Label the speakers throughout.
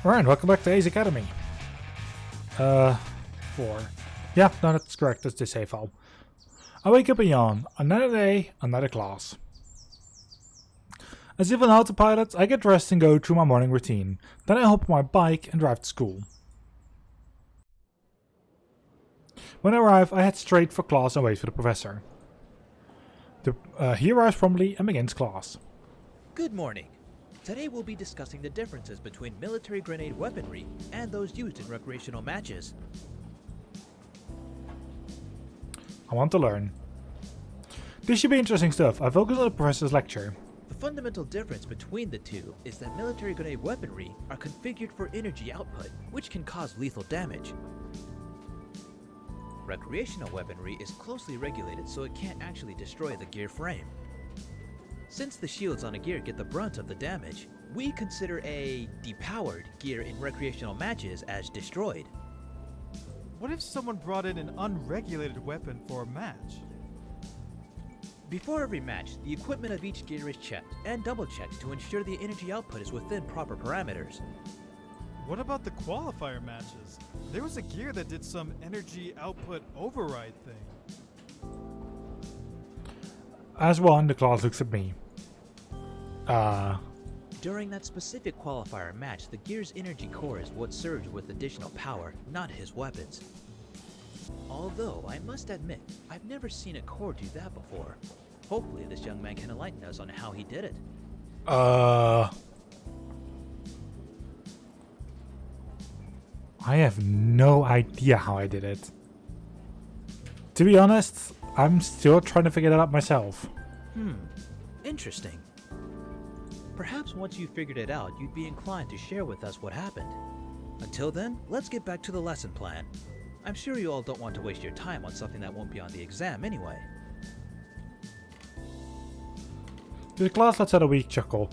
Speaker 1: Alright, welcome back to Ace Academy. 4. Yeah, no, that's correct, that's the save file. I wake up and yawn. Another day, another class. As if on autopilot, I get dressed and go through my morning routine. Then I hop on my bike and drive to school. When I arrive, I head straight for class and wait for the professor. He arrives promptly and begins class.
Speaker 2: Good morning. Today we'll be discussing the differences between military grenade weaponry and those used in recreational matches.
Speaker 1: I want to learn. This should be interesting stuff. I focus on the professor's lecture.
Speaker 2: The fundamental difference between the two is that military grenade weaponry are configured for energy output, which can cause lethal damage. Recreational weaponry is closely regulated so it can't actually destroy the gear frame. Since the shields on a gear get the brunt of the damage, we consider a depowered gear in recreational matches as destroyed.
Speaker 3: What if someone brought in an unregulated weapon for a match?
Speaker 2: Before every match, the equipment of each gear is checked and double-checked to ensure the energy output is within proper parameters.
Speaker 3: What about the qualifier matches? There was a gear that did some energy output override thing.
Speaker 1: As one, the class looks at me.
Speaker 2: During that specific qualifier match, the gear's energy core is what surged with additional power, not his weapons. Although, I must admit, I've never seen a core do that before. Hopefully this young man can enlighten us on how he did it.
Speaker 1: I have no idea how I did it. To be honest, I'm still trying to figure that out myself.
Speaker 2: Interesting. Perhaps once you figured it out, you'd be inclined to share with us what happened. Until then, let's get back to the lesson plan. I'm sure you all don't want to waste your time on something that won't be on the exam anyway.
Speaker 1: The class lets out a weak chuckle.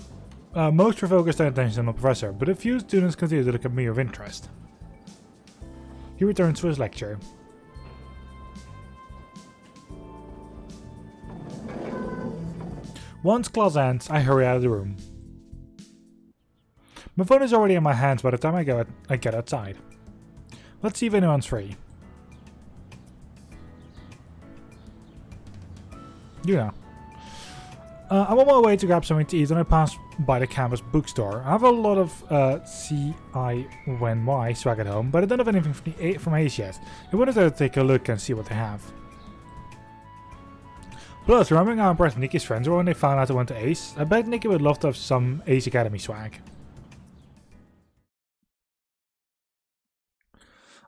Speaker 1: Most refocus their attention on the professor, but a few students continue to look at me with interest. He returns to his lecture. Once class ends, I hurry out of the room. My phone is already in my hands by the time I get outside. Let's see if anyone's free. You know. I'm on my way to grab something to eat when I pass by the campus bookstore. I have a lot of CINY swag at home, but I don't have anything from Ace yet. I wanted to take a look and see what they have. Plus, remembering how impressed Nikki's friends were when they found out I went to Ace, I bet Nikki would love to have some Ace Academy swag.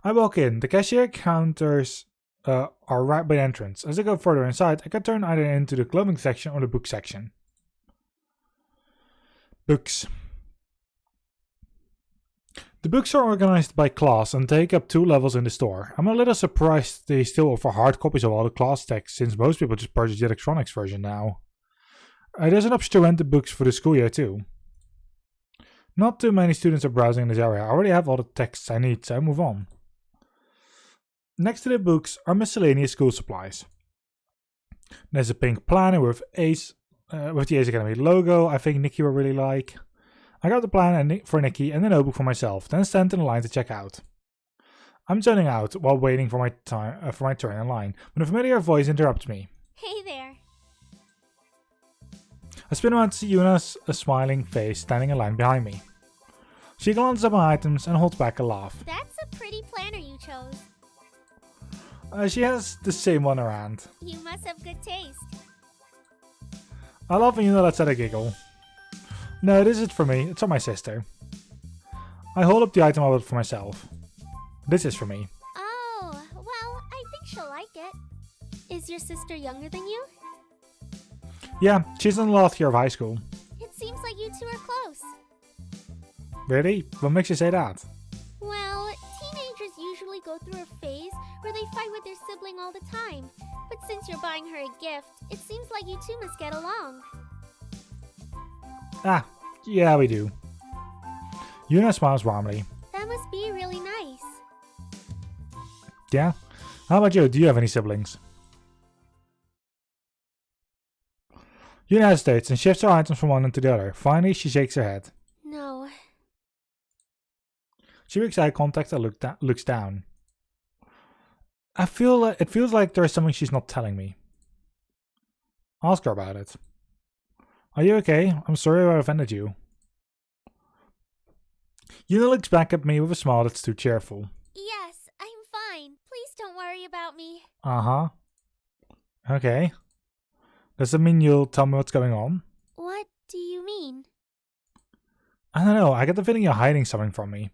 Speaker 1: I walk in. The cashier counters are right by the entrance. As I go further inside, I can turn either into the clothing section or the book section. Books. The books are organized by class and take up 2 levels in the store. I'm a little surprised they still offer hard copies of all the class texts, since most people just purchase the electronics version now. There's an option to rent the books for the school year too. Not too many students are browsing in this area. I already have all the texts I need, so I move on. Next to the books are miscellaneous school supplies. There's a pink planner with the Ace Academy logo I think Nikki will really like. I got the planner for Nikki and a notebook for myself, then stand in the line to check out. I'm zoning out while waiting for my turn in line, when a familiar voice interrupts me.
Speaker 4: Hey there.
Speaker 1: I spin around to see Yuna's smiling face standing in line behind me. She glances at my items and holds back a laugh.
Speaker 4: That's a pretty planner you chose.
Speaker 1: She has the same one around.
Speaker 4: You must have good taste.
Speaker 1: I love when Yuna lets out a giggle. No, this isn't for me, it's for my sister. I hold up the item I bought for myself. This is for me.
Speaker 4: Oh, well, I think she'll like it. Is your sister younger than you?
Speaker 1: Yeah, she's in the last year of high school.
Speaker 4: It seems like you two are close.
Speaker 1: Really? What makes you say that?
Speaker 4: Well, teenagers usually go through a phase where they fight with their sibling all the time. But since you're buying her a gift, it seems like you two must get along.
Speaker 1: Ah, yeah, we do. Yuna smiles warmly.
Speaker 4: That must be really nice.
Speaker 1: Yeah? How about you? Do you have any siblings? Yuna hesitates and shifts her items from one into the other. Finally, she shakes her head.
Speaker 4: No.
Speaker 1: She makes eye contact and looks down. It feels like there's something she's not telling me. Ask her about it. Are you okay? I'm sorry I offended you. Yuna looks back at me with a smile that's too cheerful.
Speaker 4: Yes, I'm fine. Please don't worry about me.
Speaker 1: Uh-huh. Okay. Does that mean you'll tell me what's going on?
Speaker 4: What do you mean?
Speaker 1: I don't know, I get the feeling you're hiding something from me.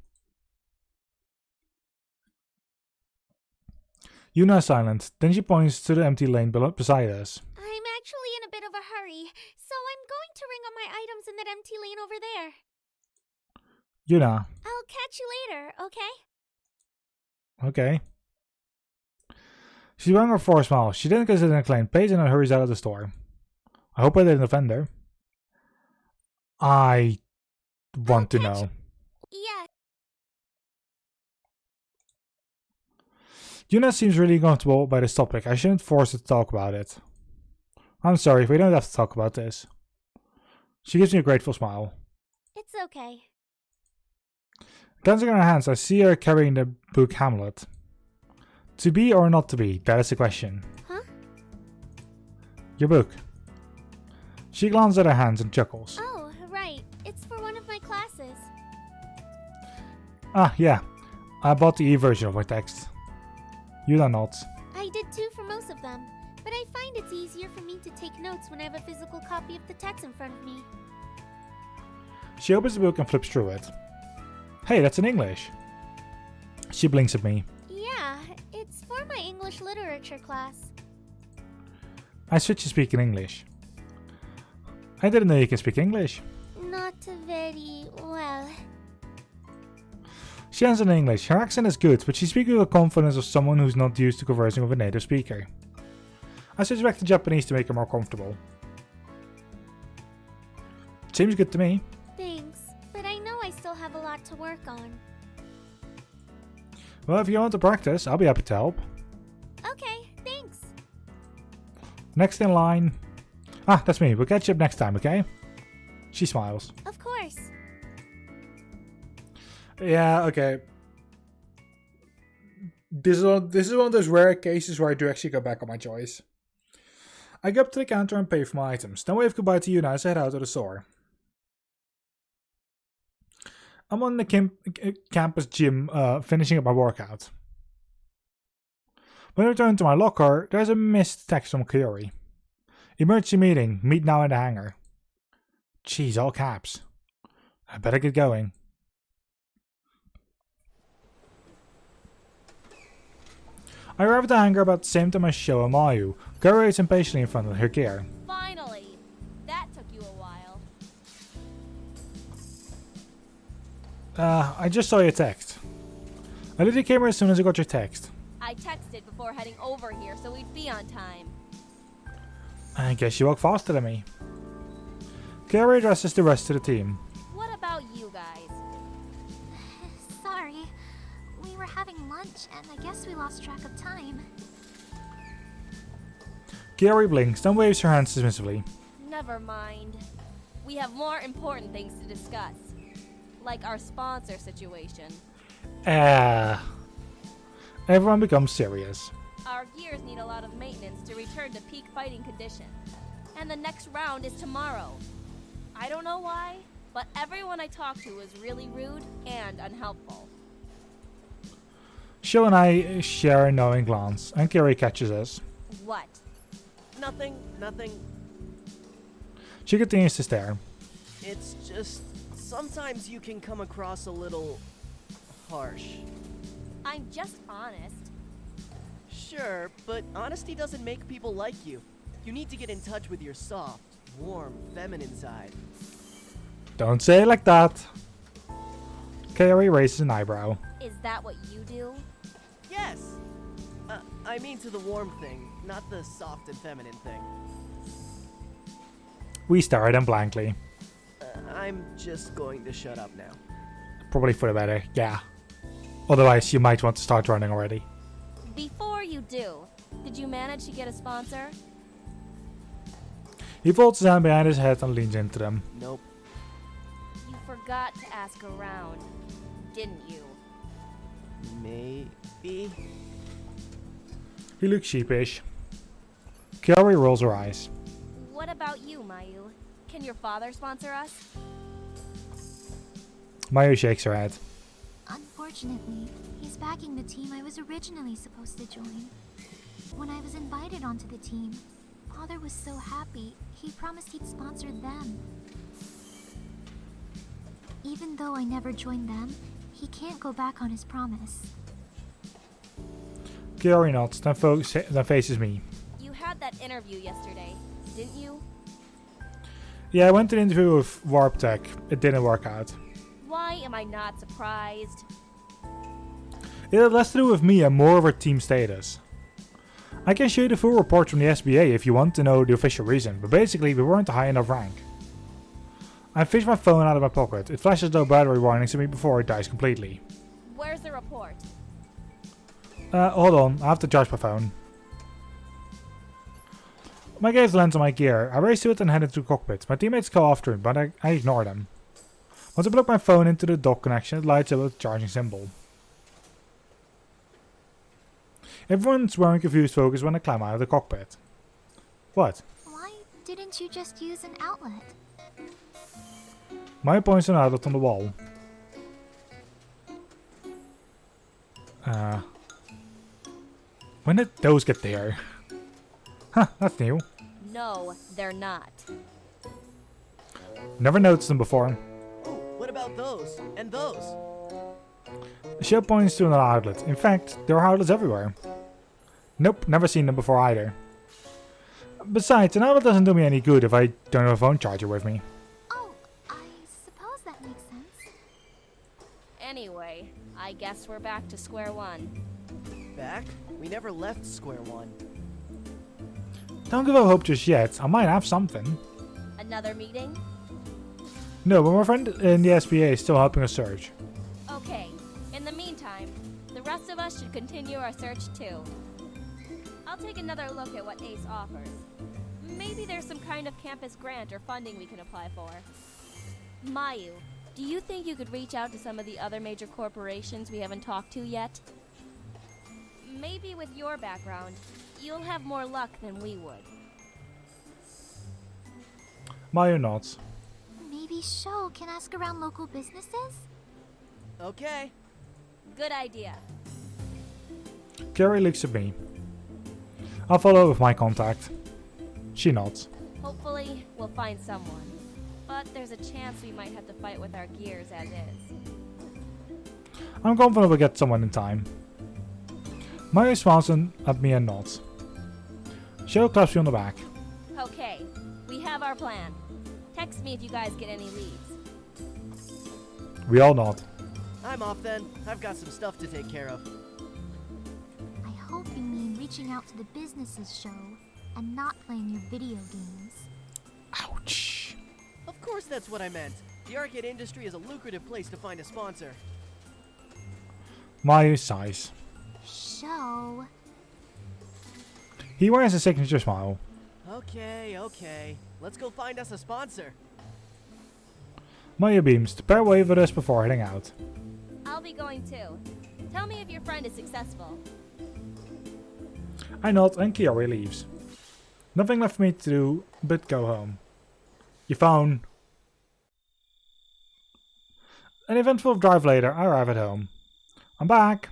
Speaker 1: Yuna is silent, then she points to the empty lane beside us.
Speaker 4: I'm actually in a bit of a hurry, so I'm going to ring up my items in that empty lane over there.
Speaker 1: Yuna.
Speaker 4: I'll catch you later, okay?
Speaker 1: Okay. She's wearing her forced smile. She didn't consider a claim, pays and hurries out of the store. I hope I didn't offend her. I want to know.
Speaker 4: Yeah.
Speaker 1: Yuna seems really comfortable by this topic. I shouldn't force her to talk about it. I'm sorry, we don't have to talk about this. She gives me a grateful smile.
Speaker 4: It's okay.
Speaker 1: Glancing at her hands, I see her carrying the book Hamlet. To be or not to be, that is the question.
Speaker 4: Huh?
Speaker 1: Your book. She glances at her hands and chuckles.
Speaker 4: Oh, right. It's for one of my classes.
Speaker 1: Ah, yeah. I bought the e-version of my text. Yuna nods.
Speaker 4: I did too for most of them, but I find it's easier for me to take notes when I have a physical copy of the text in front of me.
Speaker 1: She opens the book and flips through it. Hey, that's in English. She blinks at me.
Speaker 4: Yeah, it's for my English literature class.
Speaker 1: I switch to speak in English. I didn't know you can speak English.
Speaker 4: Not very well.
Speaker 1: She answers in English. Her accent is good, but she speaks with the confidence of someone who's not used to conversing with a native speaker. I switch back to Japanese to make her more comfortable. Seems good to me.
Speaker 4: Thanks, but I know I still have a lot to work on.
Speaker 1: Well, if you want to practice, I'll be happy to help.
Speaker 4: Okay, thanks.
Speaker 1: Next in line. Ah, that's me. We'll catch you up next time, okay? She smiles.
Speaker 4: Of course.
Speaker 1: Yeah, okay. This is one of those rare cases where I do actually go back on my choice. I go up to the counter and pay for my items. Then wave goodbye to Yuna as I head out of the store. I'm on the campus gym finishing up my workout. When I return to my locker, there's a missed text from Kaori. Emergency meeting. Meet now in the hangar. Jeez, all caps. I better get going. I arrive at the hangar about the same time as Sho and Mayu. Kaori waits impatiently in front of her gear.
Speaker 5: Finally! That took you a while.
Speaker 1: I just saw your text. I literally came here as soon as I got your text.
Speaker 5: I texted before heading over here so we'd be on time.
Speaker 1: I guess you walk faster than me. Kaori addresses the rest of the team.
Speaker 5: What about you guys?
Speaker 4: Sorry. We were having lunch and I guess we lost track of time.
Speaker 1: Kaori blinks, then waves her hands dismissively.
Speaker 5: Never mind. We have more important things to discuss. Like our sponsor situation.
Speaker 1: Everyone becomes serious.
Speaker 5: Our gears need a lot of maintenance to return to peak fighting condition. And the next round is tomorrow. I don't know why, but everyone I talked to was really rude and unhelpful.
Speaker 1: Sho and I share a knowing glance, and Kaori catches us.
Speaker 5: What?
Speaker 6: Nothing.
Speaker 1: She continues to stare.
Speaker 6: It's just sometimes you can come across a little harsh.
Speaker 5: I'm just honest.
Speaker 6: Sure, but honesty doesn't make people like you. You need to get in touch with your soft, warm, feminine side.
Speaker 1: Don't say it like that. Kaori raises an eyebrow.
Speaker 5: Is that what you do?
Speaker 6: Yes! I mean to the warm thing, not the soft and feminine thing.
Speaker 1: We stare at them blankly.
Speaker 6: I'm just going to shut up now.
Speaker 1: Probably for the better, yeah. Otherwise, you might want to start running already.
Speaker 5: Before you do, did you manage to get a sponsor?
Speaker 1: He folds his hand behind his head and leans into them.
Speaker 6: Nope.
Speaker 5: You forgot to ask around, didn't you?
Speaker 6: Maybe?
Speaker 1: He looks sheepish. Kiari rolls her eyes.
Speaker 5: What about you, Mayu? Can your father sponsor us?
Speaker 1: Mayu shakes her head.
Speaker 7: Unfortunately, he's backing the team I was originally supposed to join. When I was invited onto the team, Father was so happy, he promised he'd sponsor them. Even though I never joined them, he can't go back on his promise.
Speaker 1: Kiari nods, then faces me.
Speaker 5: You had that interview yesterday, didn't you?
Speaker 1: Yeah, I went to the interview with Warp Tech. It didn't work out.
Speaker 5: Why am I not surprised?
Speaker 1: It had less to do with me and more of our team status. I can show you the full report from the SBA if you want to know the official reason, but basically we weren't a high enough rank. I fished my phone out of my pocket. It flashes no battery warnings to me before it dies completely.
Speaker 5: Where's the report?
Speaker 1: Hold on, I have to charge my phone. My gaze lands on my gear. I race to it and head into the cockpit. My teammates go after it, but I ignore them. Once I plug my phone into the dock connection, it lights up with a charging symbol. Everyone's wearing confused focus when I climb out of the cockpit. What?
Speaker 7: Why didn't you just use an outlet?
Speaker 1: Maya points to an outlet on the wall. When did those get there? Huh, that's new.
Speaker 5: No, they're not.
Speaker 1: Never noticed them before.
Speaker 6: Oh, what about those? And those?
Speaker 1: She points to another outlet. In fact, there are outlets everywhere. Nope, never seen them before either. Besides, an outlet doesn't do me any good if I don't have a phone charger with me.
Speaker 7: Oh, I suppose that makes sense.
Speaker 5: Anyway, I guess we're back to square one.
Speaker 6: Back? We never left square one.
Speaker 1: Don't give up hope just yet. I might have something.
Speaker 5: Another meeting?
Speaker 1: No, but my friend in the SBA is still helping us search.
Speaker 5: Okay. In the meantime, the rest of us should continue our search too. I'll take another look at what ACE offers. Maybe there's some kind of campus grant or funding we can apply for. Mayu, do you think you could reach out to some of the other major corporations we haven't talked to yet? Maybe with your background, you'll have more luck than we would.
Speaker 1: Mayu nods.
Speaker 7: Maybe Sho can ask around local businesses?
Speaker 6: Okay.
Speaker 5: Good idea.
Speaker 1: Carrie looks at me. I'll follow with my contact. She nods.
Speaker 5: Hopefully, we'll find someone. But there's a chance we might have to fight with our gears as is.
Speaker 1: I'm confident we'll get someone in time. Mayu smiles at me and nods. Sho claps me on the back.
Speaker 5: Okay, we have our plan. Text me if you guys get any leads.
Speaker 1: We all nod.
Speaker 6: I'm off then. I've got some stuff to take care of.
Speaker 7: I hope you mean reaching out to the businesses, Sho, and not playing your video games.
Speaker 1: Ouch.
Speaker 6: Of course that's what I meant. The arcade industry is a lucrative place to find a sponsor.
Speaker 1: Mayu sighs.
Speaker 7: Sho.
Speaker 1: He wears a signature smile.
Speaker 6: Okay. Let's go find us a sponsor.
Speaker 1: Mayu beams to pair wave with us before heading out.
Speaker 5: I'll be going too. Tell me if your friend is successful.
Speaker 1: I nod and Kiari leaves. Nothing left for me to do but go home. Your phone. An eventful drive later, I arrive at home. I'm back.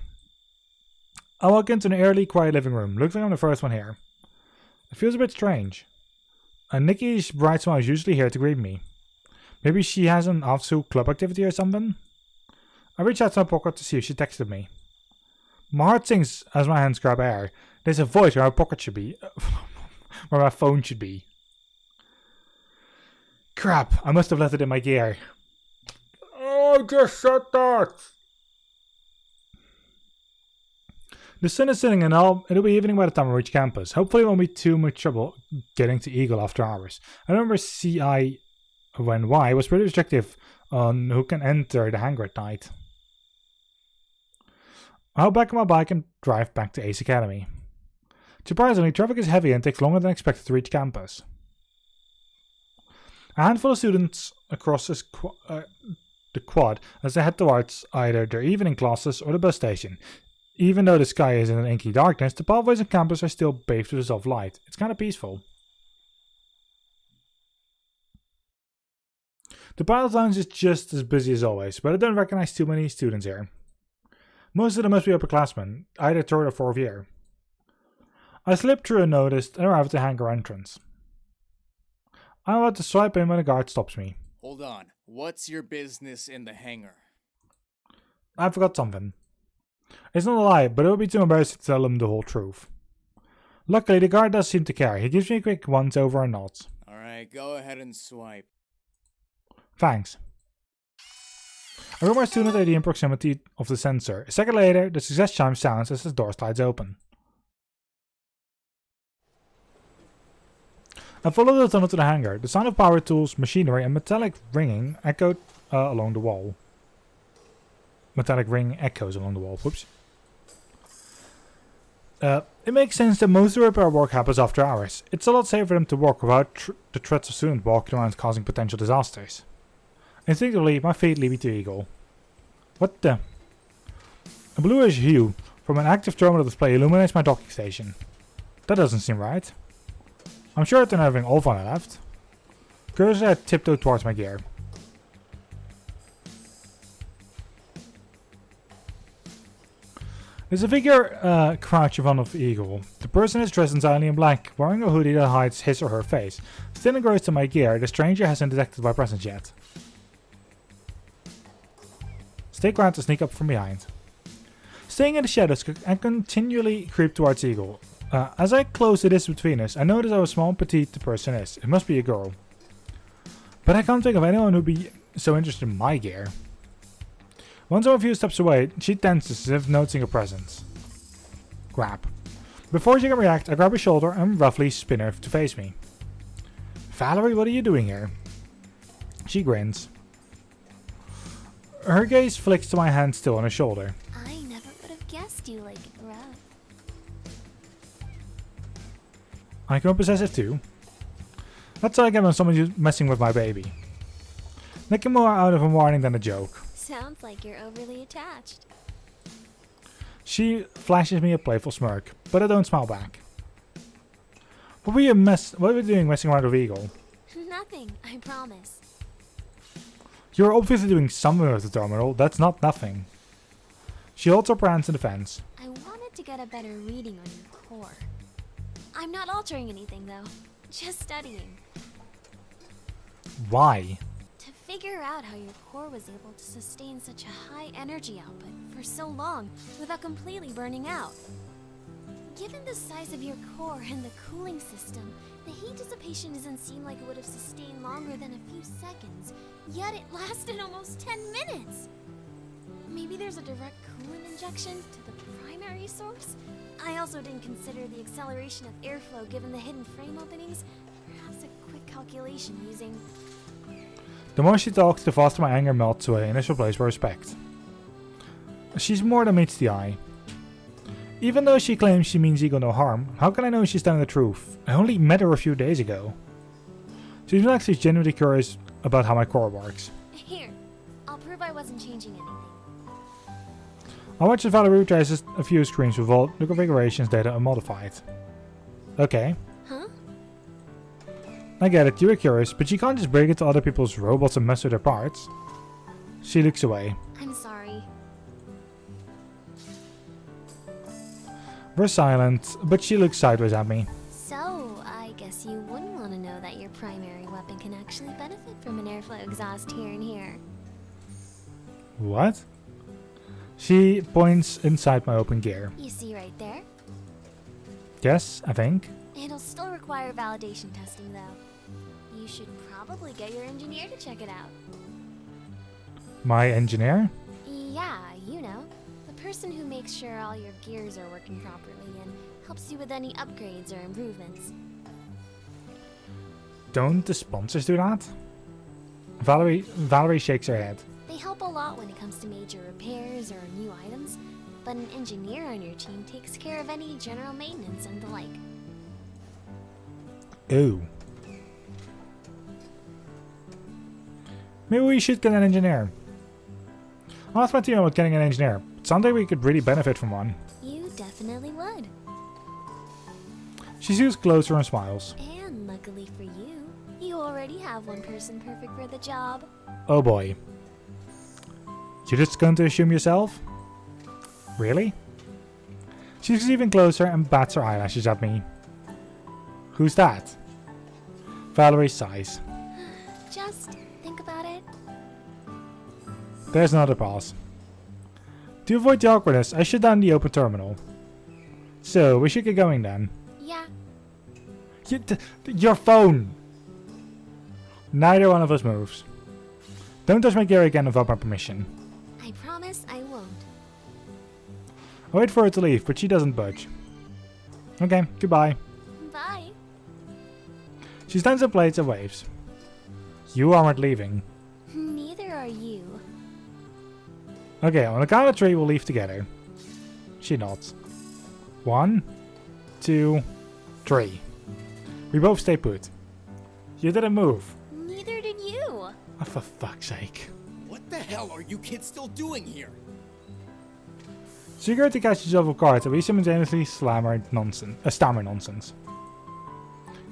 Speaker 1: I walk into an early, quiet living room. Looks like I'm the first one here. It feels a bit strange. And Nikki's bright smile is usually here to greet me. Maybe she has an after-school club activity or something? I reach out to my pocket to see if she texted me. My heart sinks as my hands grab air. There's a void where my pocket should be. Where my phone should be. Crap, I must have left it in my gear. Oh, I just said that! The sun is setting and it'll be evening by the time I reach campus. Hopefully it won't be too much trouble getting to Eagle after hours. I remember CI when Y was pretty restrictive on who can enter the hangar at night. I hop back on my bike and drive back to Ace Academy. Surprisingly, traffic is heavy and takes longer than expected to reach campus. A handful of students across this the quad as they head towards either their evening classes or the bus station. Even though the sky is in an inky darkness, the pathways on campus are still bathed with soft light. It's kind of peaceful. The pilot lounge is just as busy as always, but I don't recognize too many students here. Most of them must be upperclassmen, either 3rd or 4th year. I slip through unnoticed and arrive at the hangar entrance. I'm about to swipe in when a guard stops me.
Speaker 8: Hold on. What's your business in the hangar?
Speaker 1: I forgot something. It's not a lie, but it would be too embarrassing to tell him the whole truth. Luckily, the guard does seem to care. He gives me a quick once over and nods.
Speaker 8: Alright, go ahead and swipe.
Speaker 1: Thanks. I roll my student ID in proximity of the sensor. A second later, the success chime sounds as the door slides open. I follow the tunnel to the hangar. The sound of power tools, machinery and metallic ringing echoed along the wall. Metallic ring echoes along the wall. Whoops. It makes sense that most of the repair work happens after hours. It's a lot safer for them to work without the threats of students walking around causing potential disasters. Instinctively, my feet lead me to Eagle. What the? A bluish hue from an active terminal display illuminates my docking station. That doesn't seem right. I'm sure I don't have all fun I left. Curiously, I tiptoe towards my gear. There's a figure crouched in front of Eagle. The person is dressed entirely in black, wearing a hoodie that hides his or her face. Still engrossed in my gear, the stranger hasn't detected my presence yet. Stay quiet to sneak up from behind. Staying in the shadows, I continually creep towards Eagle. As I close the distance between us, I notice how small and petite the person is. It must be a girl. But I can't think of anyone who'd be so interested in my gear. Once I'm a few steps away, she tenses as if noticing a presence. Grab. Before she can react, I grab her shoulder and roughly spin her to face me. Valerie, what are you doing here? She grins. Her gaze flicks to my hand still on her shoulder.
Speaker 7: I never would have guessed you like it rough.
Speaker 1: I can be possessive too. That's how I get when someone's messing with my baby. Making more out of a warning than a joke.
Speaker 7: Sounds like you're overly attached.
Speaker 1: She flashes me a playful smirk, but I don't smile back. What were you doing messing around with Eagle?
Speaker 7: Nothing, I promise.
Speaker 1: You're obviously doing something with the terminal, that's not nothing. She holds up her hands in defense.
Speaker 7: I wanted to get a better reading on your core. I'm not altering anything though, just studying.
Speaker 1: Why?
Speaker 7: To figure out how your core was able to sustain such a high energy output for so long without completely burning out. Given the size of your core and the cooling system, the heat dissipation doesn't seem like it would have sustained longer than a few seconds, yet it lasted almost 10 minutes! Maybe there's a direct coolant injection to the primary source? I also didn't consider the acceleration of airflow given the hidden frame openings. Perhaps a quick calculation using...
Speaker 1: The more she talks, the faster my anger melts away and is replaced by respect. She's more than meets the eye. Even though she claims she means Eagle no harm, how can I know she's telling the truth? I only met her a few days ago. She seems like she's genuinely curious about how my core works.
Speaker 7: Here, I'll prove I wasn't changing anything.
Speaker 1: I watch as Valerie traces a few screens with all the configurations data unmodified. Okay.
Speaker 7: Huh?
Speaker 1: I get it, you were curious, but you can't just break into other people's robots and mess with their parts. She looks away.
Speaker 7: I'm sorry.
Speaker 1: We're silent, but she looks sideways at me.
Speaker 7: So, I guess you wouldn't want to know that your primary weapon can actually benefit from an airflow exhaust here and here.
Speaker 1: What? She points inside my open gear.
Speaker 7: You see right there?
Speaker 1: Yes, I think.
Speaker 7: It'll still require validation testing though. You should probably get your engineer to check it out.
Speaker 1: My engineer?
Speaker 7: Yeah, you know. The person who makes sure all your gears are working properly and helps you with any upgrades or improvements.
Speaker 1: Don't the sponsors do that? Valerie shakes her head.
Speaker 7: They help a lot when it comes to major repairs or new items, but an engineer on your team takes care of any general maintenance and the like.
Speaker 1: Ooh. Maybe we should get an engineer. I asked my team about getting an engineer. Someday we could really benefit from one.
Speaker 7: You definitely would.
Speaker 1: She sees closer and smiles.
Speaker 7: And luckily for you, you already have one person perfect for the job.
Speaker 1: Oh boy. You're just going to assume yourself? Really? She gets even closer and bats her eyelashes at me. Who's that? Valerie sighs.
Speaker 7: Just think about it.
Speaker 1: There's another pause. To avoid the awkwardness, I shut down the open terminal. So, we should get going then.
Speaker 7: Yeah.
Speaker 1: Your phone! Neither one of us moves. Don't touch my gear again without my permission.
Speaker 7: I promise I won't.
Speaker 1: I wait for her to leave, but she doesn't budge. Okay, goodbye.
Speaker 7: Bye.
Speaker 1: She stands up plates and waves. You aren't leaving.
Speaker 7: Neither are you.
Speaker 1: Okay, on the count of 3 we'll leave together. She nods. 1, 2, 3. We both stay put. You didn't move.
Speaker 7: Neither did you.
Speaker 1: Oh, for fuck's sake.
Speaker 8: What the hell are you kids still doing here?
Speaker 1: Security catches off guard and we simultaneously stammer nonsense.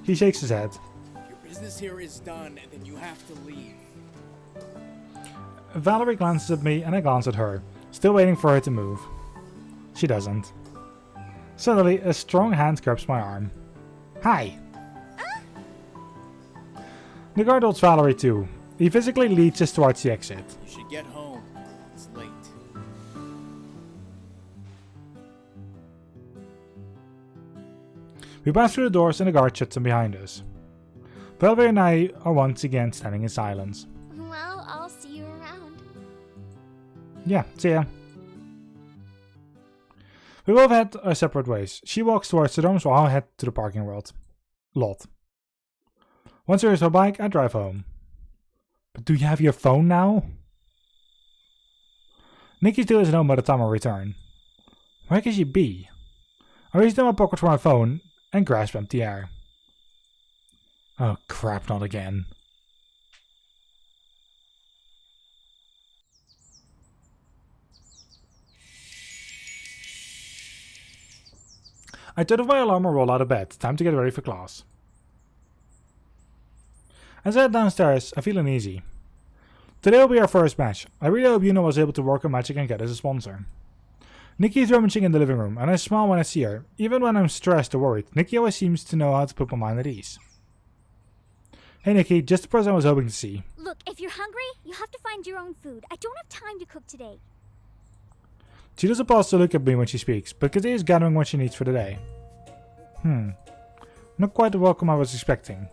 Speaker 1: He shakes his head.
Speaker 8: If your business here is done, then you have to leave.
Speaker 1: Valerie glances at me and I glance at her, still waiting for her to move. She doesn't. Suddenly, a strong hand grabs my arm. Hi! The guard holds Valerie too. He physically leads us towards the exit.
Speaker 8: You should get home. It's late.
Speaker 1: We pass through the doors and the guard shuts them behind us. Valerie and I are once again standing in silence.
Speaker 4: Well, I'll see you around.
Speaker 1: Yeah, see ya. We both head our separate ways. She walks towards the dorms while I head to the parking lot. Once there is her bike, I drive home. But do you have your phone now? Nikki still isn't home by the time I return. Where could she be? I reach in my pocket for my phone and grasp empty air. Oh crap, not again. I turn off my alarm and roll out of bed. Time to get ready for class. As I head downstairs, I feel uneasy. Today will be our first match. I really hope Yuno was able to work on Magic and get us a sponsor. Nikki is rummaging in the living room, and I smile when I see her. Even when I'm stressed or worried, Nikki always seems to know how to put my mind at ease. Hey Nikki, just the person I was hoping to see.
Speaker 9: Look, if you're hungry, you have to find your own food. I don't have time to cook today.
Speaker 1: She doesn't pause to look at me when she speaks, but Katie is gathering what she needs for the day. Not quite the welcome I was expecting.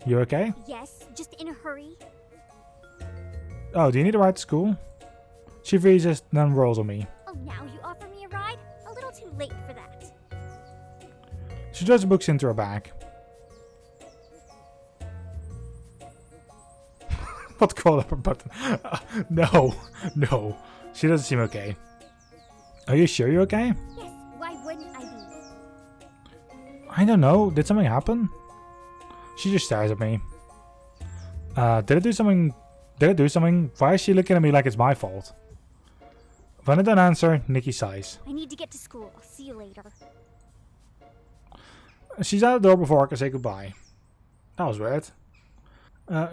Speaker 1: You okay?
Speaker 9: Yes, just in a hurry.
Speaker 1: Oh, do you need a ride to school? She freezes, then rolls on me.
Speaker 9: Oh, now you offer me a ride? A little too late for that.
Speaker 1: She throws the books into her bag. What call up her button? No. She doesn't seem okay. Are you sure you're okay?
Speaker 9: Yes, why wouldn't I be?
Speaker 1: I don't know. Did something happen? She just stares at me. Did I do something? Why is she looking at me like it's my fault? When I don't answer, Nikki sighs.
Speaker 9: I need to get to school. I'll see you later.
Speaker 1: She's at the door before I can say goodbye. That was weird.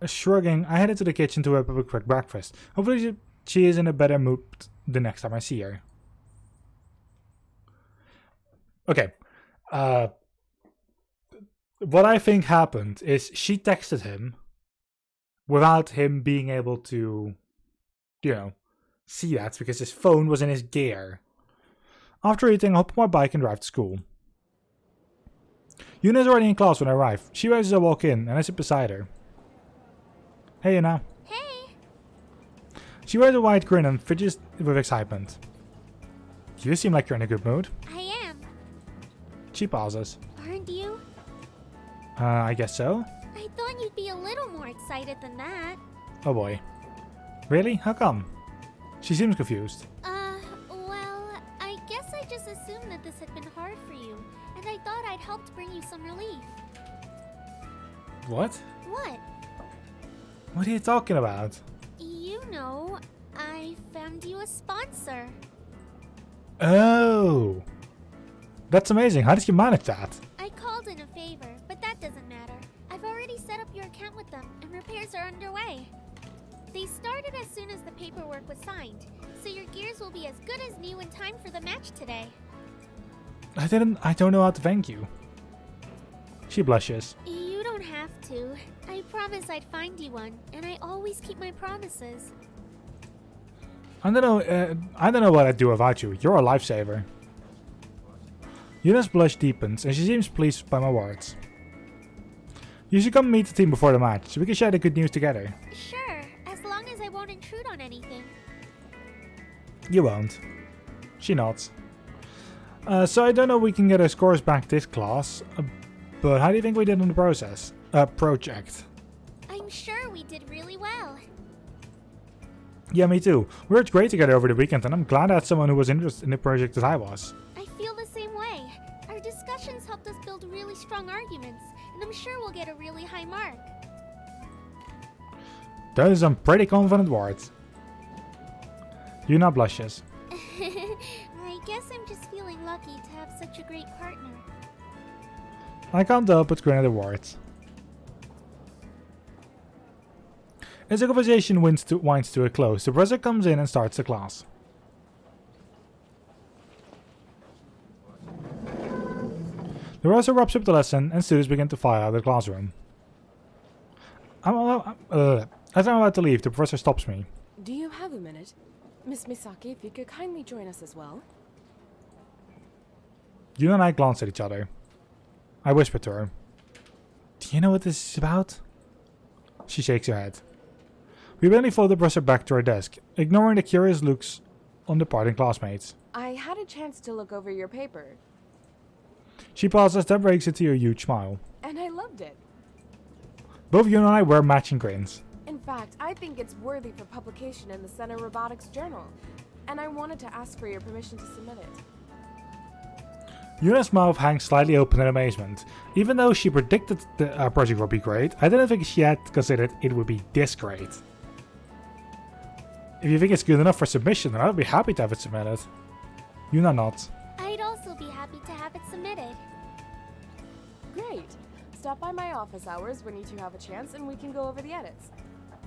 Speaker 1: Shrugging, I head into the kitchen to whip up a quick breakfast. Hopefully she is in a better mood the next time I see her. Okay. What I think happened is she texted him without him being able to, see that because his phone was in his gear. After eating, I hop on my bike and drive to school. Yuna is already in class when I arrive. She waves as I walk in and I sit beside her. Hey Yuna.
Speaker 4: Hey!
Speaker 1: She wears a wide grin and fidgets with excitement. You seem like you're in a good mood.
Speaker 4: I am.
Speaker 1: She pauses.
Speaker 4: Aren't you?
Speaker 1: I guess so.
Speaker 4: I thought you'd be a little more excited than that.
Speaker 1: Oh boy. Really? How come? She seems confused.
Speaker 4: Well, I guess I just assumed that this had been hard for you, and I thought I'd helped bring you some relief.
Speaker 1: What?
Speaker 4: What?
Speaker 1: What are you talking about?
Speaker 4: You know, I found you a sponsor.
Speaker 1: Oh! That's amazing. How did you manage that?
Speaker 4: I called in a favor, but that doesn't matter. I've already set up your account with them, and repairs are underway. They started as soon as the paperwork was signed, so your gears will be as good as new in time for the match today.
Speaker 1: I don't know how to thank you. She blushes.
Speaker 4: You don't have to. I promised I'd find you one, and I always keep my promises.
Speaker 1: I don't know what I'd do without you. You're a lifesaver. Yuna's blush deepens, and she seems pleased by my words. You should come meet the team before the match, so we can share the good news together.
Speaker 4: Sure, as long as I won't intrude on anything.
Speaker 1: You won't. She nods. So I don't know if we can get our scores back this class, but how do you think we did in the project?
Speaker 4: I'm sure we did really well.
Speaker 1: Yeah, me too. We worked great together over the weekend, and I'm glad I had someone who was interested in the project as I was.
Speaker 4: I feel the same way. Our discussions helped us build really strong arguments, and I'm sure we'll get a really high mark.
Speaker 1: Those are some pretty confident words. Yuna blushes.
Speaker 4: I guess I'm just feeling lucky to have such a great partner.
Speaker 1: I can't help but grin at the words. As the conversation winds to a close, the professor comes in and starts the class. The professor wraps up the lesson and students begin to file out of the classroom. As I'm about to leave, the professor stops me.
Speaker 10: Do you have a minute? Miss Misaki, if you could kindly join us as well.
Speaker 1: Yuna and I glance at each other. I whisper to her. Do you know what this is about? She shakes her head. We eventually follow the professor back to our desk, ignoring the curious looks on departing classmates.
Speaker 10: I had a chance to look over your paper.
Speaker 1: She pauses, then breaks into a huge smile.
Speaker 10: And I loved it.
Speaker 1: Both Yuna and I wear matching grins.
Speaker 10: In fact, I think it's worthy for publication in the Center Robotics Journal. And I wanted to ask for your permission to submit it.
Speaker 1: Yuna's mouth hangs slightly open in amazement. Even though she predicted the project would be great, I didn't think she had considered it would be this great. If you think it's good enough for submission, then I would be happy to have it submitted. Yuna nods.
Speaker 4: I'd also be happy to have it submitted.
Speaker 10: Great. Stop by my office hours when you two have a chance and we can go over the edits.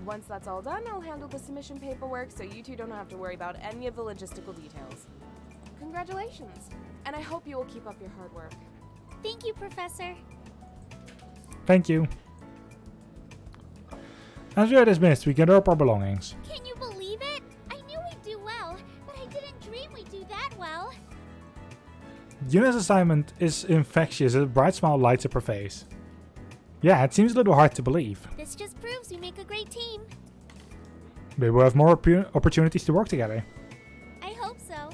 Speaker 10: Once that's all done, I'll handle the submission paperwork so you two don't have to worry about any of the logistical details. Congratulations, and I hope you will keep up your hard work.
Speaker 4: Thank you, Professor.
Speaker 1: Thank you. As we are dismissed, we gather up our belongings.
Speaker 4: Can you believe it? I knew we'd do well, but I didn't dream we'd do that well.
Speaker 1: Yuna's assignment is infectious as a bright smile lights up her face. Yeah, it seems a little hard to believe.
Speaker 4: This just proves we make a great team.
Speaker 1: Maybe we'll have more opportunities to work together.
Speaker 4: I hope so.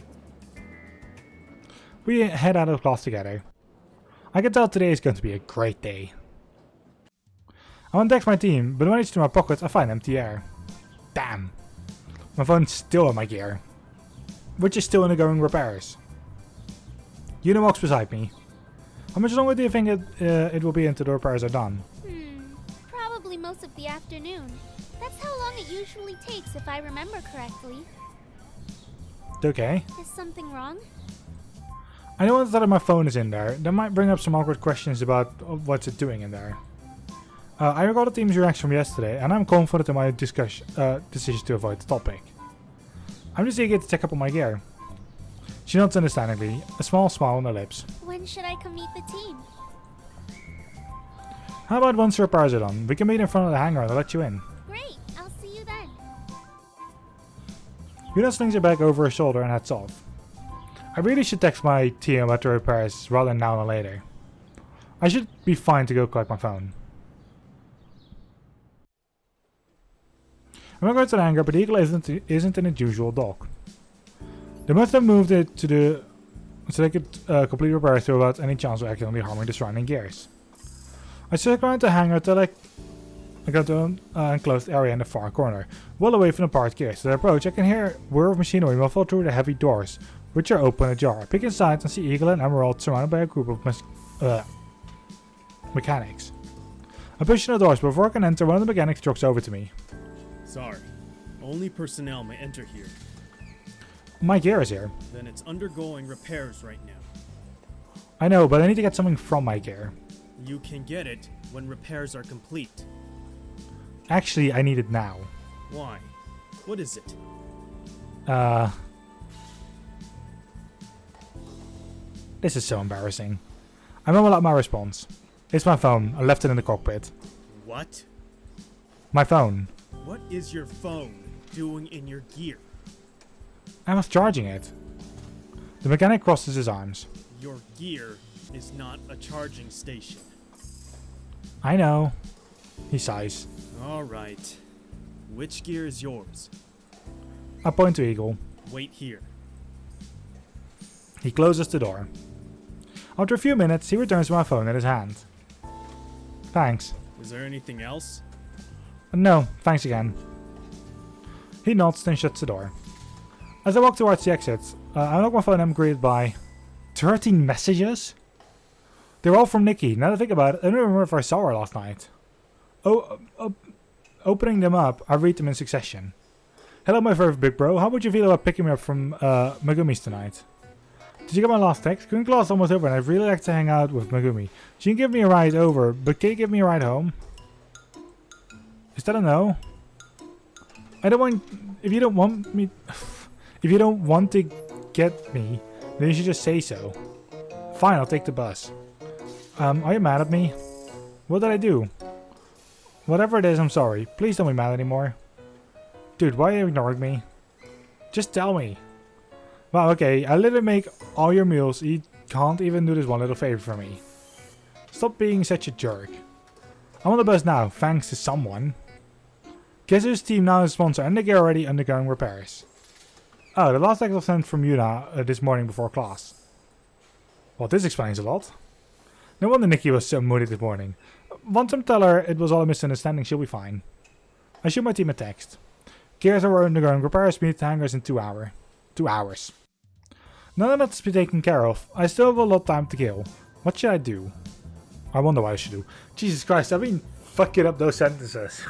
Speaker 1: We head out of class together. I can tell today is going to be a great day. I want to text my team, but when I reach to my pocket, I find empty air. Damn. My phone's still in my gear, which is still undergoing repairs. Yuna walks beside me. How much longer do you think it will be until the repairs are done?
Speaker 4: Probably most of the afternoon. That's how long it usually takes if I remember correctly.
Speaker 1: Okay.
Speaker 4: Is something wrong?
Speaker 1: I know that my phone is in there. That might bring up some awkward questions about what's it doing in there. I recall the team's reaction from yesterday, and I'm confident in my decision to avoid the topic. I'm just eager to check up on my gear. She nods understandingly, a small smile on her lips.
Speaker 4: When should I come meet the team?
Speaker 1: How about once the repairs are done? We can meet in front of the hangar and I'll let you in.
Speaker 4: Great, I'll see you then.
Speaker 1: Yuna slings her bag over her shoulder and heads off. I really should text my team about the repairs rather than now than later. I should be fine to go collect my phone. I'm going to the hangar, but the Eagle isn't in its usual dock. They must have moved it to so they could complete repairs without any chance of accidentally harming the surrounding gears. I circle around the hangar till I got to an enclosed area in the far corner, well away from the parked gears. As I approach, I can hear whir of machinery muffled through the heavy doors, which are open ajar. I peek inside and see Eagle and Emerald surrounded by a group of mechanics. I push in the doors, but before I can enter, one of the mechanics trucks over to me.
Speaker 8: Sorry.
Speaker 11: Only personnel may enter here.
Speaker 1: My gear is here.
Speaker 11: Then it's undergoing repairs right now.
Speaker 1: I know, but I need to get something from my gear.
Speaker 11: You can get it when repairs are complete.
Speaker 1: Actually, I need it now.
Speaker 11: Why? What is it?
Speaker 1: This is so embarrassing. I mumble out my response. It's my phone. I left it in the cockpit.
Speaker 11: What?
Speaker 1: My phone.
Speaker 11: What is your phone doing in your gear?
Speaker 1: I was charging it. The mechanic crosses his arms.
Speaker 11: Your gear is not a charging station.
Speaker 1: I know. He sighs.
Speaker 11: Alright. Which gear is yours?
Speaker 1: I point to Eagle.
Speaker 11: Wait here.
Speaker 1: He closes the door. After a few minutes, he returns to my phone in his hand. Thanks.
Speaker 11: Is there anything else?
Speaker 1: No, thanks again. He nods and shuts the door. As I walk towards the exit, I unlock my phone and I'm greeted by 13 messages? They're all from Nikki. Now that I think about it, I don't remember if I saw her last night. Opening them up, I read them in succession. Hello my favorite big bro, how would you feel about picking me up from Megumi's tonight? Did you get my last text? Cooking class is almost over and I'd really like to hang out with Megumi. She can give me a ride over, but can you give me a ride home? Is that a no? I don't want... If you don't want me... If you don't want to get me, then you should just say so. Fine, I'll take the bus. Are you mad at me? What did I do? Whatever it is, I'm sorry. Please don't be mad anymore. Dude, why are you ignoring me? Just tell me. Wow, okay, I literally make all your meals. You can't even do this one little favor for me. Stop being such a jerk. I'm on the bus now, thanks to someone. Guess whose team now is a sponsor and they're already undergoing repairs. Oh, the last text was sent from Yuna this morning before class. Well, this explains a lot. No wonder Nikki was so moody this morning. Once I tell her it was all a misunderstanding, she'll be fine. I shoot my team a text. Gears are undergoing repairs, meet hangars in 2 hours. 2 hours. None of that's to be taken care of. I still have a lot of time to kill. What should I do? I wonder what I should do. Jesus Christ, I've been fucking up those sentences.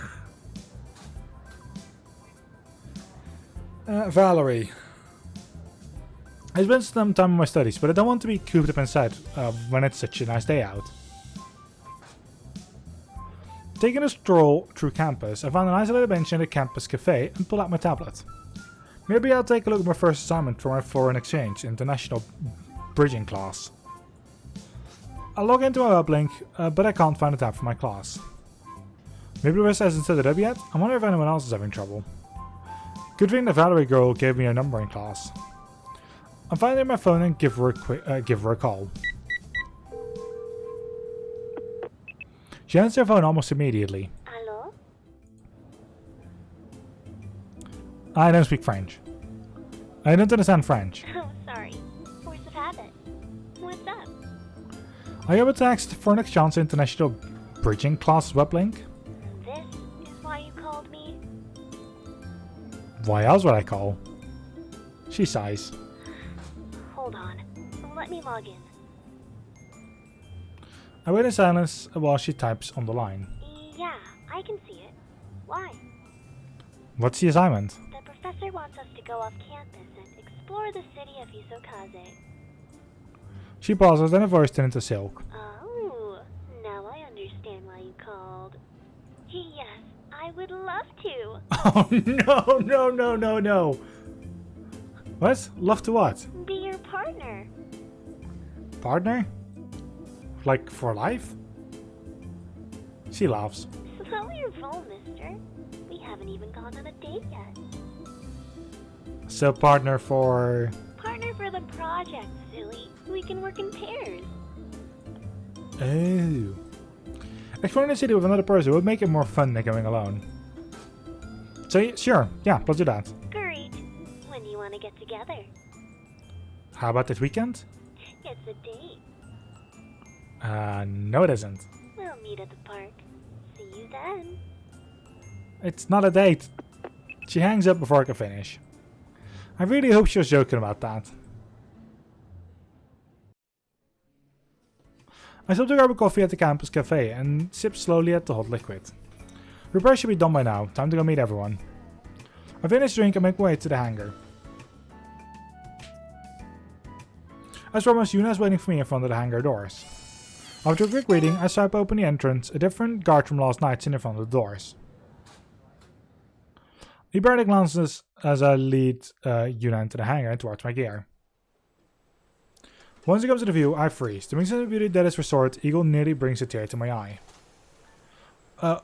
Speaker 1: Valerie. I spent some time on my studies, but I don't want to be cooped up inside when it's such a nice day out. Taking a stroll through campus, I found an isolated bench in the campus cafe and pulled out my tablet. Maybe I'll take a look at my first assignment for my foreign exchange international bridging class. I'll log into my uplink, but I can't find a tab for my class. Maybe the rest hasn't set it up yet? I wonder if anyone else is having trouble. Good thing the Valerie girl gave me a number in class. I'm finding my phone and give her a call. She answers her phone almost immediately.
Speaker 4: Hello?
Speaker 1: I don't speak French. I don't understand French.
Speaker 4: Oh, sorry. Force of habit. What's up?
Speaker 1: I have a text for an exchange international bridging class weblink.
Speaker 4: This is why you called me?
Speaker 1: Why else would I call? She sighs.
Speaker 4: Hold on. Let me log in.
Speaker 1: I wait in silence while she types on the line.
Speaker 4: Yeah, I can see it. Why?
Speaker 1: What's the assignment?
Speaker 4: The professor wants us to go off campus and explore the city of Isokaze.
Speaker 1: She pauses, then her voice turns into silk.
Speaker 4: Oh, now I understand why you called. Yes, I would love to.
Speaker 1: Oh no. What? Love to what?
Speaker 4: Be your partner.
Speaker 1: Partner? Like for life? She laughs.
Speaker 4: Slow your roll, mister. We haven't even gone on a date yet.
Speaker 1: So partner for...
Speaker 4: Partner for the project, silly. We can work in pairs.
Speaker 1: Oh. Exploring the city with another person would make it more fun than going alone. So sure, yeah, let's do that.
Speaker 4: Great. When do you want to get together?
Speaker 1: How about this weekend?
Speaker 4: It's a date.
Speaker 1: No it isn't.
Speaker 4: We'll meet at the park. See you then.
Speaker 1: It's not a date. She hangs up before I can finish. I really hope she was joking about that. I stop to grab a coffee at the campus cafe and sip slowly at the hot liquid. Repairs should be done by now. Time to go meet everyone. I finish drink and make my way to the hangar. As promised, Yuna is waiting for me in front of the hangar doors. After a quick reading, I swipe open the entrance. A different guard from last night is in front of the doors. He barely glances as I lead Yuna into the hangar and towards my gear. Once he comes into view, I freeze. The mix of beauty that is restored, Eagle nearly brings a tear to my eye. I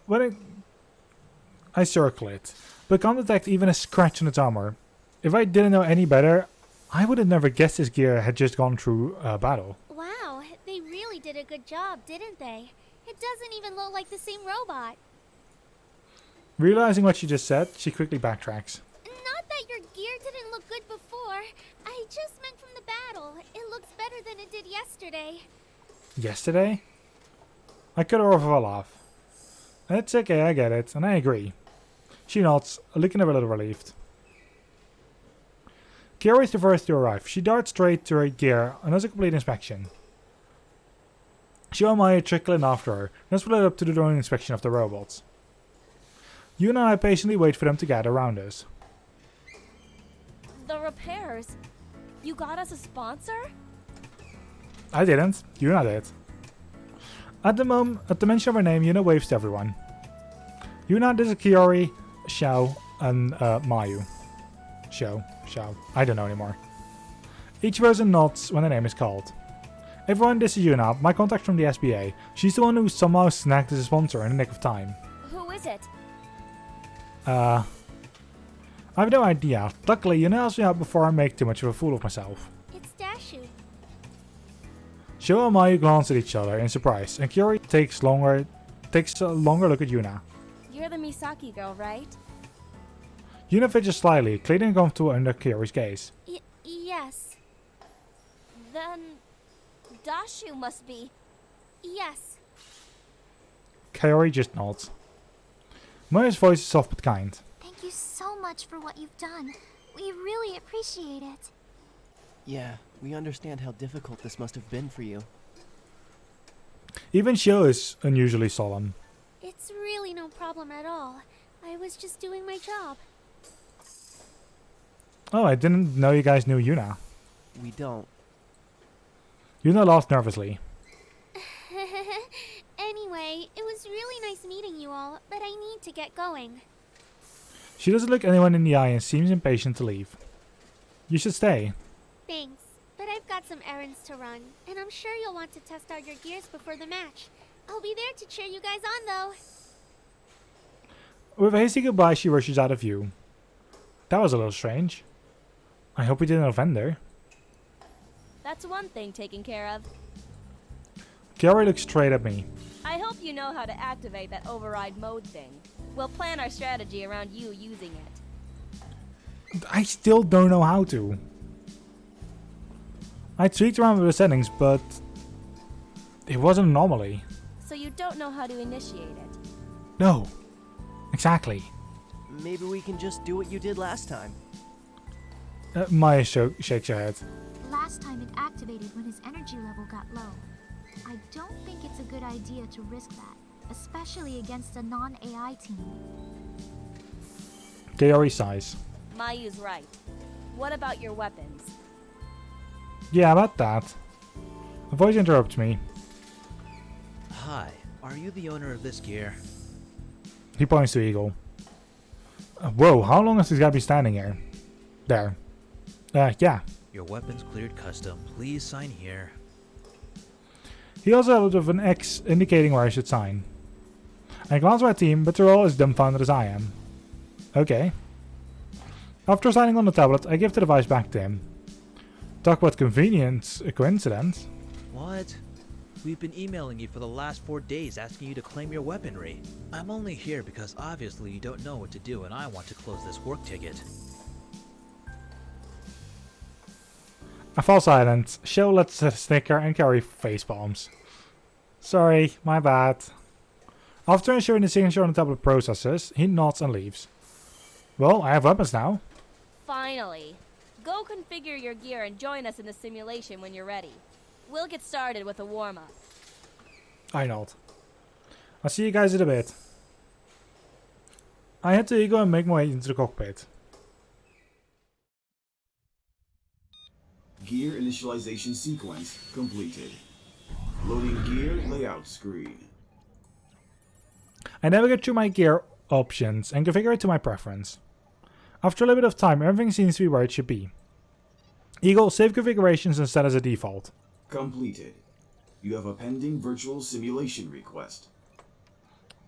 Speaker 1: circle it, but can't detect even a scratch on its armor. If I didn't know any better, I would have never guessed this gear had just gone through a battle.
Speaker 4: Wow, they really did a good job, didn't they? It doesn't even look like the same robot.
Speaker 1: Realizing what she just said, she quickly backtracks.
Speaker 4: Not that your gear didn't look good before. I just meant from the battle. It looks better than it did yesterday.
Speaker 1: Yesterday? I cut her off with a laugh. It's okay, I get it, and I agree. She nods, looking a little relieved. Kiori is the first to arrive. She darts straight to her gear and does a complete inspection. Shio and Maya trickle in after her, then split up to do their own inspection of the robots. Yuna and I patiently wait for them to gather around us.
Speaker 5: The repairs? You got us a sponsor?
Speaker 1: I didn't. Yuna did. At the mention of her name, Yuna waves to everyone. Yuna, this is Kiori, Xiao, and Mayu. Xiao. I don't know anymore. Each person nods when the name is called. Everyone, this is Yuna, my contact from the SBA. She's the one who somehow snagged as a sponsor in the nick of time.
Speaker 5: Who is it?
Speaker 1: I have no idea. Luckily, Yuna helps me out before I make too much of a fool of myself.
Speaker 4: It's Dashu.
Speaker 1: Shio and Mayu glance at each other in surprise, and Kiori takes a longer look at Yuna.
Speaker 5: You're the Misaki girl, right?
Speaker 1: Yuna fidgets slightly, clearly uncomfortable under Kiori's gaze.
Speaker 4: Yes.
Speaker 5: Then Dashu must be.
Speaker 4: Yes.
Speaker 1: Kiori just nods. Mayu's voice is soft but kind.
Speaker 9: Thank you so much for what you've done. We really appreciate it.
Speaker 6: Yeah, we understand how difficult this must have been for you.
Speaker 1: Even Shio is unusually solemn.
Speaker 4: It's really no problem at all. I was just doing my job.
Speaker 1: Oh, I didn't know you guys knew Yuna.
Speaker 6: We don't.
Speaker 1: Yuna laughed nervously.
Speaker 4: Anyway, it was really nice meeting you all, but I need to get going.
Speaker 1: She doesn't look anyone in the eye and seems impatient to leave. You should stay.
Speaker 4: Thanks, but I've got some errands to run, and I'm sure you'll want to test out your gears before the match. I'll be there to cheer you guys on, though.
Speaker 1: With a hasty goodbye, she rushes out of view. That was a little strange. I hope we didn't offend her.
Speaker 5: That's one thing taken care of.
Speaker 1: Kiori looks straight at me.
Speaker 5: I hope you know how to activate that override mode thing. We'll plan our strategy around you using it.
Speaker 1: I still don't know how to. I tweaked around with the settings, but it was an anomaly.
Speaker 5: So you don't know how to initiate it?
Speaker 1: No. Exactly.
Speaker 6: Maybe we can just do what you did last time.
Speaker 1: Maya shakes her head.
Speaker 9: Last time it activated when his energy level got low. I don't think it's a good idea to risk that, especially against a non-AI team.
Speaker 1: Kiori sighs.
Speaker 5: Mayu's right. What about your weapons?
Speaker 1: Yeah, about that. A voice interrupts me.
Speaker 2: Hi, are you the owner of this gear?
Speaker 1: He points to Eagle. Whoa, how long has this guy been standing here? There. Yeah.
Speaker 2: Your weapons cleared custom. Please sign here.
Speaker 1: He also held with an X indicating where I should sign. I glance at my team, but they're all as dumbfounded as I am. Okay. After signing on the tablet, I give the device back to him. Talk about convenience, a coincidence.
Speaker 2: What? We've been emailing you for the last 4 days asking you to claim your weaponry. I'm only here because obviously you don't know what to do and I want to close this work ticket.
Speaker 1: I fall silent. Shio lets a snicker and Kiori face palms. Sorry, my bad. After ensuring the signature on the tablet processes, he nods and leaves. Well, I have weapons now.
Speaker 5: Finally. Go configure your gear and join us in the simulation when you're ready. We'll get started with a warm-up.
Speaker 1: I nod. I'll see you guys in a bit. I head to Ego and make my way into the cockpit.
Speaker 12: Gear initialization sequence completed. Loading gear layout screen.
Speaker 1: I navigate through my gear options and configure it to my preference. After a little bit of time, everything seems to be where it should be. Eagle, save configurations and set as a default.
Speaker 12: Completed. You have a pending virtual simulation request.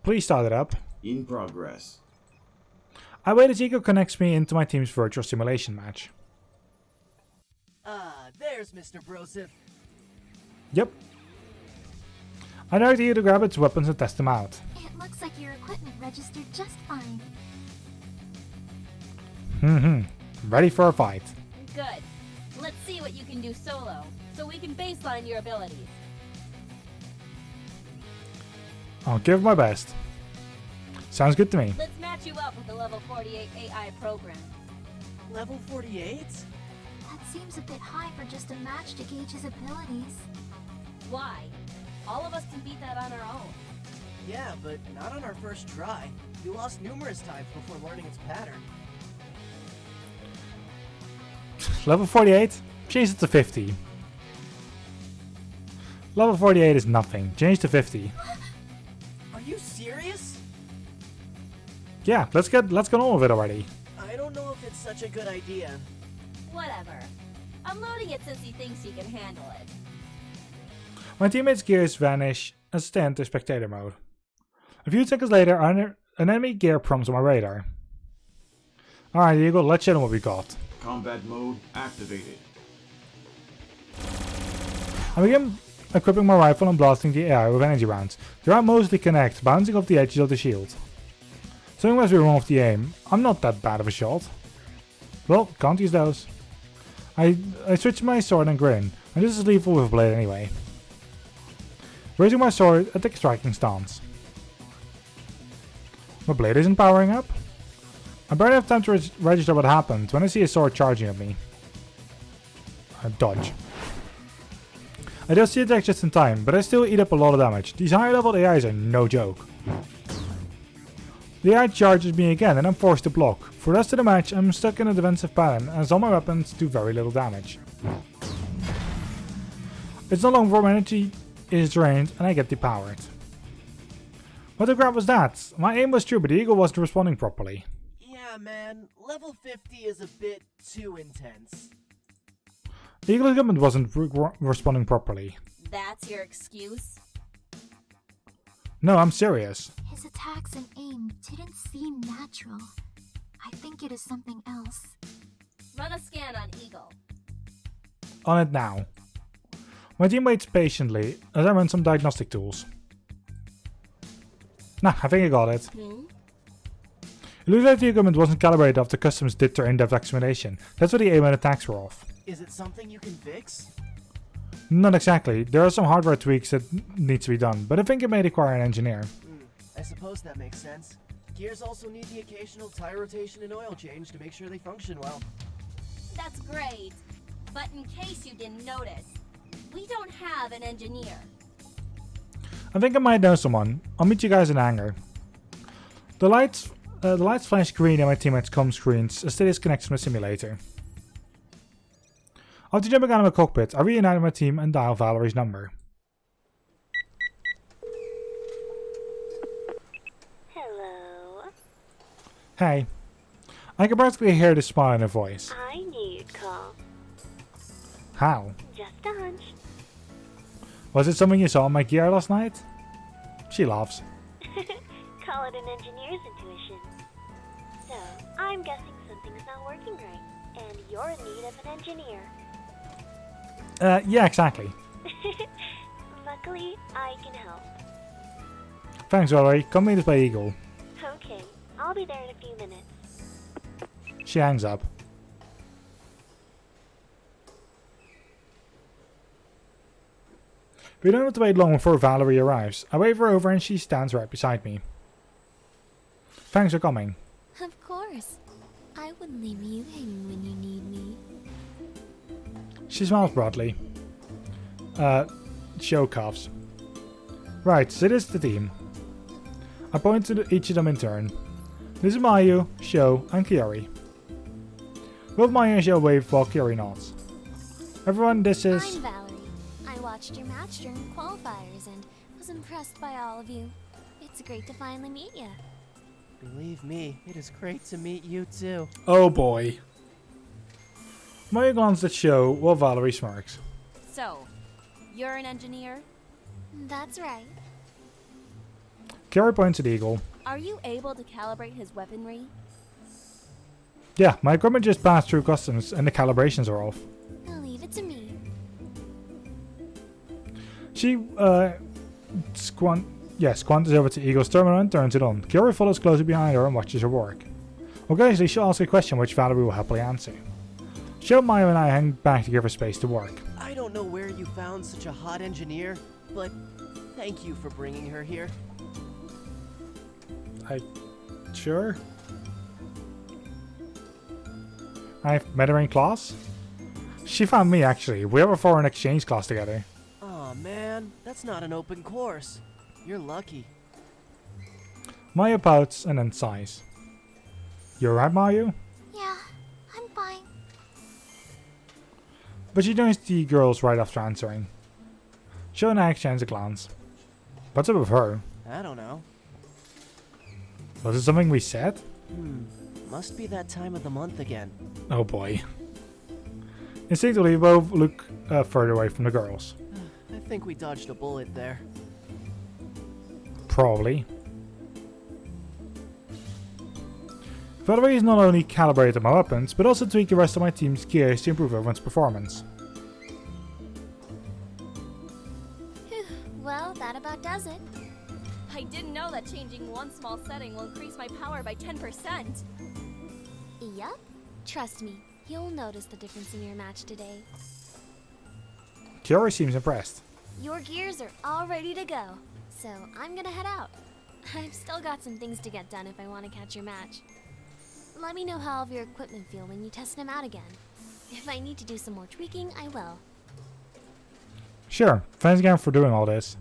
Speaker 1: Please start it up.
Speaker 12: In progress.
Speaker 1: I wait as Eagle connects me into my team's virtual simulation match.
Speaker 6: There's Mr. Broseph.
Speaker 1: Yep. I direct Eagle to grab its weapons and test them out.
Speaker 9: It looks like your equipment registered just fine.
Speaker 1: Ready for a fight.
Speaker 5: Good. Let's see what you can do solo, so we can baseline your abilities.
Speaker 1: I'll give my best. Sounds good to me.
Speaker 5: Let's match you up with the level 48 AI program.
Speaker 6: Level 48?
Speaker 9: That seems a bit high for just a match to gauge his abilities.
Speaker 5: Why? All of us can beat that on our own.
Speaker 6: Yeah, but not on our first try. We lost numerous times before learning its pattern.
Speaker 1: Level 48? Change it to 50. Level 48 is nothing. Change to 50.
Speaker 6: Are you serious?
Speaker 1: Yeah, let's get on with it already.
Speaker 6: I don't know if it's such a good idea.
Speaker 5: Whatever. I'm loading it since he thinks he can handle it.
Speaker 1: My teammates' gears vanish and stay into spectator mode. A few seconds later, an enemy gear prompts on my radar. Alright, Eagle, let's show them what we got.
Speaker 12: Combat mode activated.
Speaker 1: I begin equipping my rifle and blasting the AI with energy rounds. The round mostly connect, bouncing off the edges of the shield. Something must be wrong with the aim. I'm not that bad of a shot. Well, can't use those. I switch my sword and grin, and this is lethal with a blade anyway. Raising my sword, I take a striking stance. My blade isn't powering up. I barely have time to register what happened when I see a sword charging at me. I dodge. I just see it just in time, but I still eat up a lot of damage. These higher level AIs are no joke. The AI charges me again and I'm forced to block. For the rest of the match I'm stuck in a defensive pattern as all my weapons do very little damage. It's not long before my energy is drained and I get depowered. What the crap was that? My aim was true but the eagle wasn't responding properly.
Speaker 6: Yeah man, level 50 is a bit too intense.
Speaker 1: The eagle's equipment wasn't responding properly.
Speaker 5: That's your excuse?
Speaker 1: No, I'm serious.
Speaker 9: His attacks and aim didn't seem natural. I think it is something else.
Speaker 5: Run a scan on Eagle.
Speaker 1: On it now. My team waits patiently as I run some diagnostic tools. Nah, I think I got it. It looks like the equipment wasn't calibrated after customs did their in-depth examination. That's why the aim and attacks were off.
Speaker 6: Is it something you can fix?
Speaker 1: Not exactly. There are some hardware tweaks that need to be done, but I think it may require an engineer.
Speaker 6: I suppose that makes sense. Gears also need the occasional tire rotation and oil change to make sure they function well.
Speaker 5: That's great. But in case you didn't notice, we don't have an engineer.
Speaker 1: I think I might know someone. I'll meet you guys in hangar. The lights flash green and my teammates' comm screens as they disconnect from the simulator. After jumping out of my cockpit, I reunite my team and dial Valerie's number.
Speaker 13: Hello.
Speaker 1: Hey. I can practically hear the smile in her voice.
Speaker 13: I knew you'd call.
Speaker 1: How?
Speaker 13: Just a hunch.
Speaker 1: Was it something you saw on my gear last night? She laughs.
Speaker 13: Call it an engineer's intuition. So, I'm guessing something's not working right, and you're in need of an engineer.
Speaker 1: Yeah, exactly.
Speaker 13: Luckily, I can help.
Speaker 1: Thanks, Valerie. Come meet us by Eagle.
Speaker 13: Okay, I'll be there in a few minutes.
Speaker 1: She hangs up. We don't have to wait long before Valerie arrives. I wave her over and she stands right beside me. Thanks for coming.
Speaker 7: Of course. I wouldn't leave you hanging when you need me.
Speaker 1: She smiles broadly. Show cuffs. Right, so this is the team. I point to each of them in turn. This is Mayu, Sho, and Kiori. Both Mayu and Sho wave while Kiori nods. Everyone, this is...
Speaker 7: I'm Valerie. I watched your match during qualifiers and was impressed by all of you. It's great to finally meet you.
Speaker 6: Believe me, it is great to meet you too.
Speaker 1: Oh boy. Maya glances at show while Valerie smirks.
Speaker 5: So, you're an engineer?
Speaker 7: That's right.
Speaker 1: Carrie points at Eagle.
Speaker 5: Are you able to calibrate his weaponry?
Speaker 1: Yeah, my equipment just passed through customs and the calibrations are off.
Speaker 7: Leave it to me.
Speaker 1: She squanches over to Eagle's terminal and turns it on. Carrie follows closely behind her and watches her work. Occasionally she'll ask a question which Valerie will happily answer. Show, Maya and I hang back to give her space to work.
Speaker 6: I don't know where you found such a hot engineer, but thank you for bringing her here.
Speaker 1: Sure. I've met her in class. She found me actually. We have a foreign exchange class together.
Speaker 6: Aw man, that's not an open course. You're lucky.
Speaker 1: Maya pouts and then sighs. You alright, Mayu?
Speaker 9: Yeah, I'm fine.
Speaker 1: But she joins the girls right after answering. Show and I exchange a glance. What's up with her?
Speaker 6: I don't know.
Speaker 1: Was it something we said?
Speaker 6: Must be that time of the month again.
Speaker 1: Oh boy. Instinctively, we both look further away from the girls.
Speaker 6: I think we dodged a bullet there.
Speaker 1: Probably. Valerie is not only calibrated my weapons, but also tweak the rest of my team's gears to improve everyone's performance.
Speaker 7: Well, that about does it.
Speaker 5: I didn't know that changing one small setting will increase my power by 10%.
Speaker 7: Yup. Trust me, you'll notice the difference in your match today.
Speaker 1: Kiori seems impressed.
Speaker 7: Your gears are all ready to go, so I'm gonna head out. I've still got some things to get done if I want to catch your match. Let me know how all of your equipment feel when you test them out again. If I need to do some more tweaking, I will.
Speaker 1: Sure, thanks again for doing all this.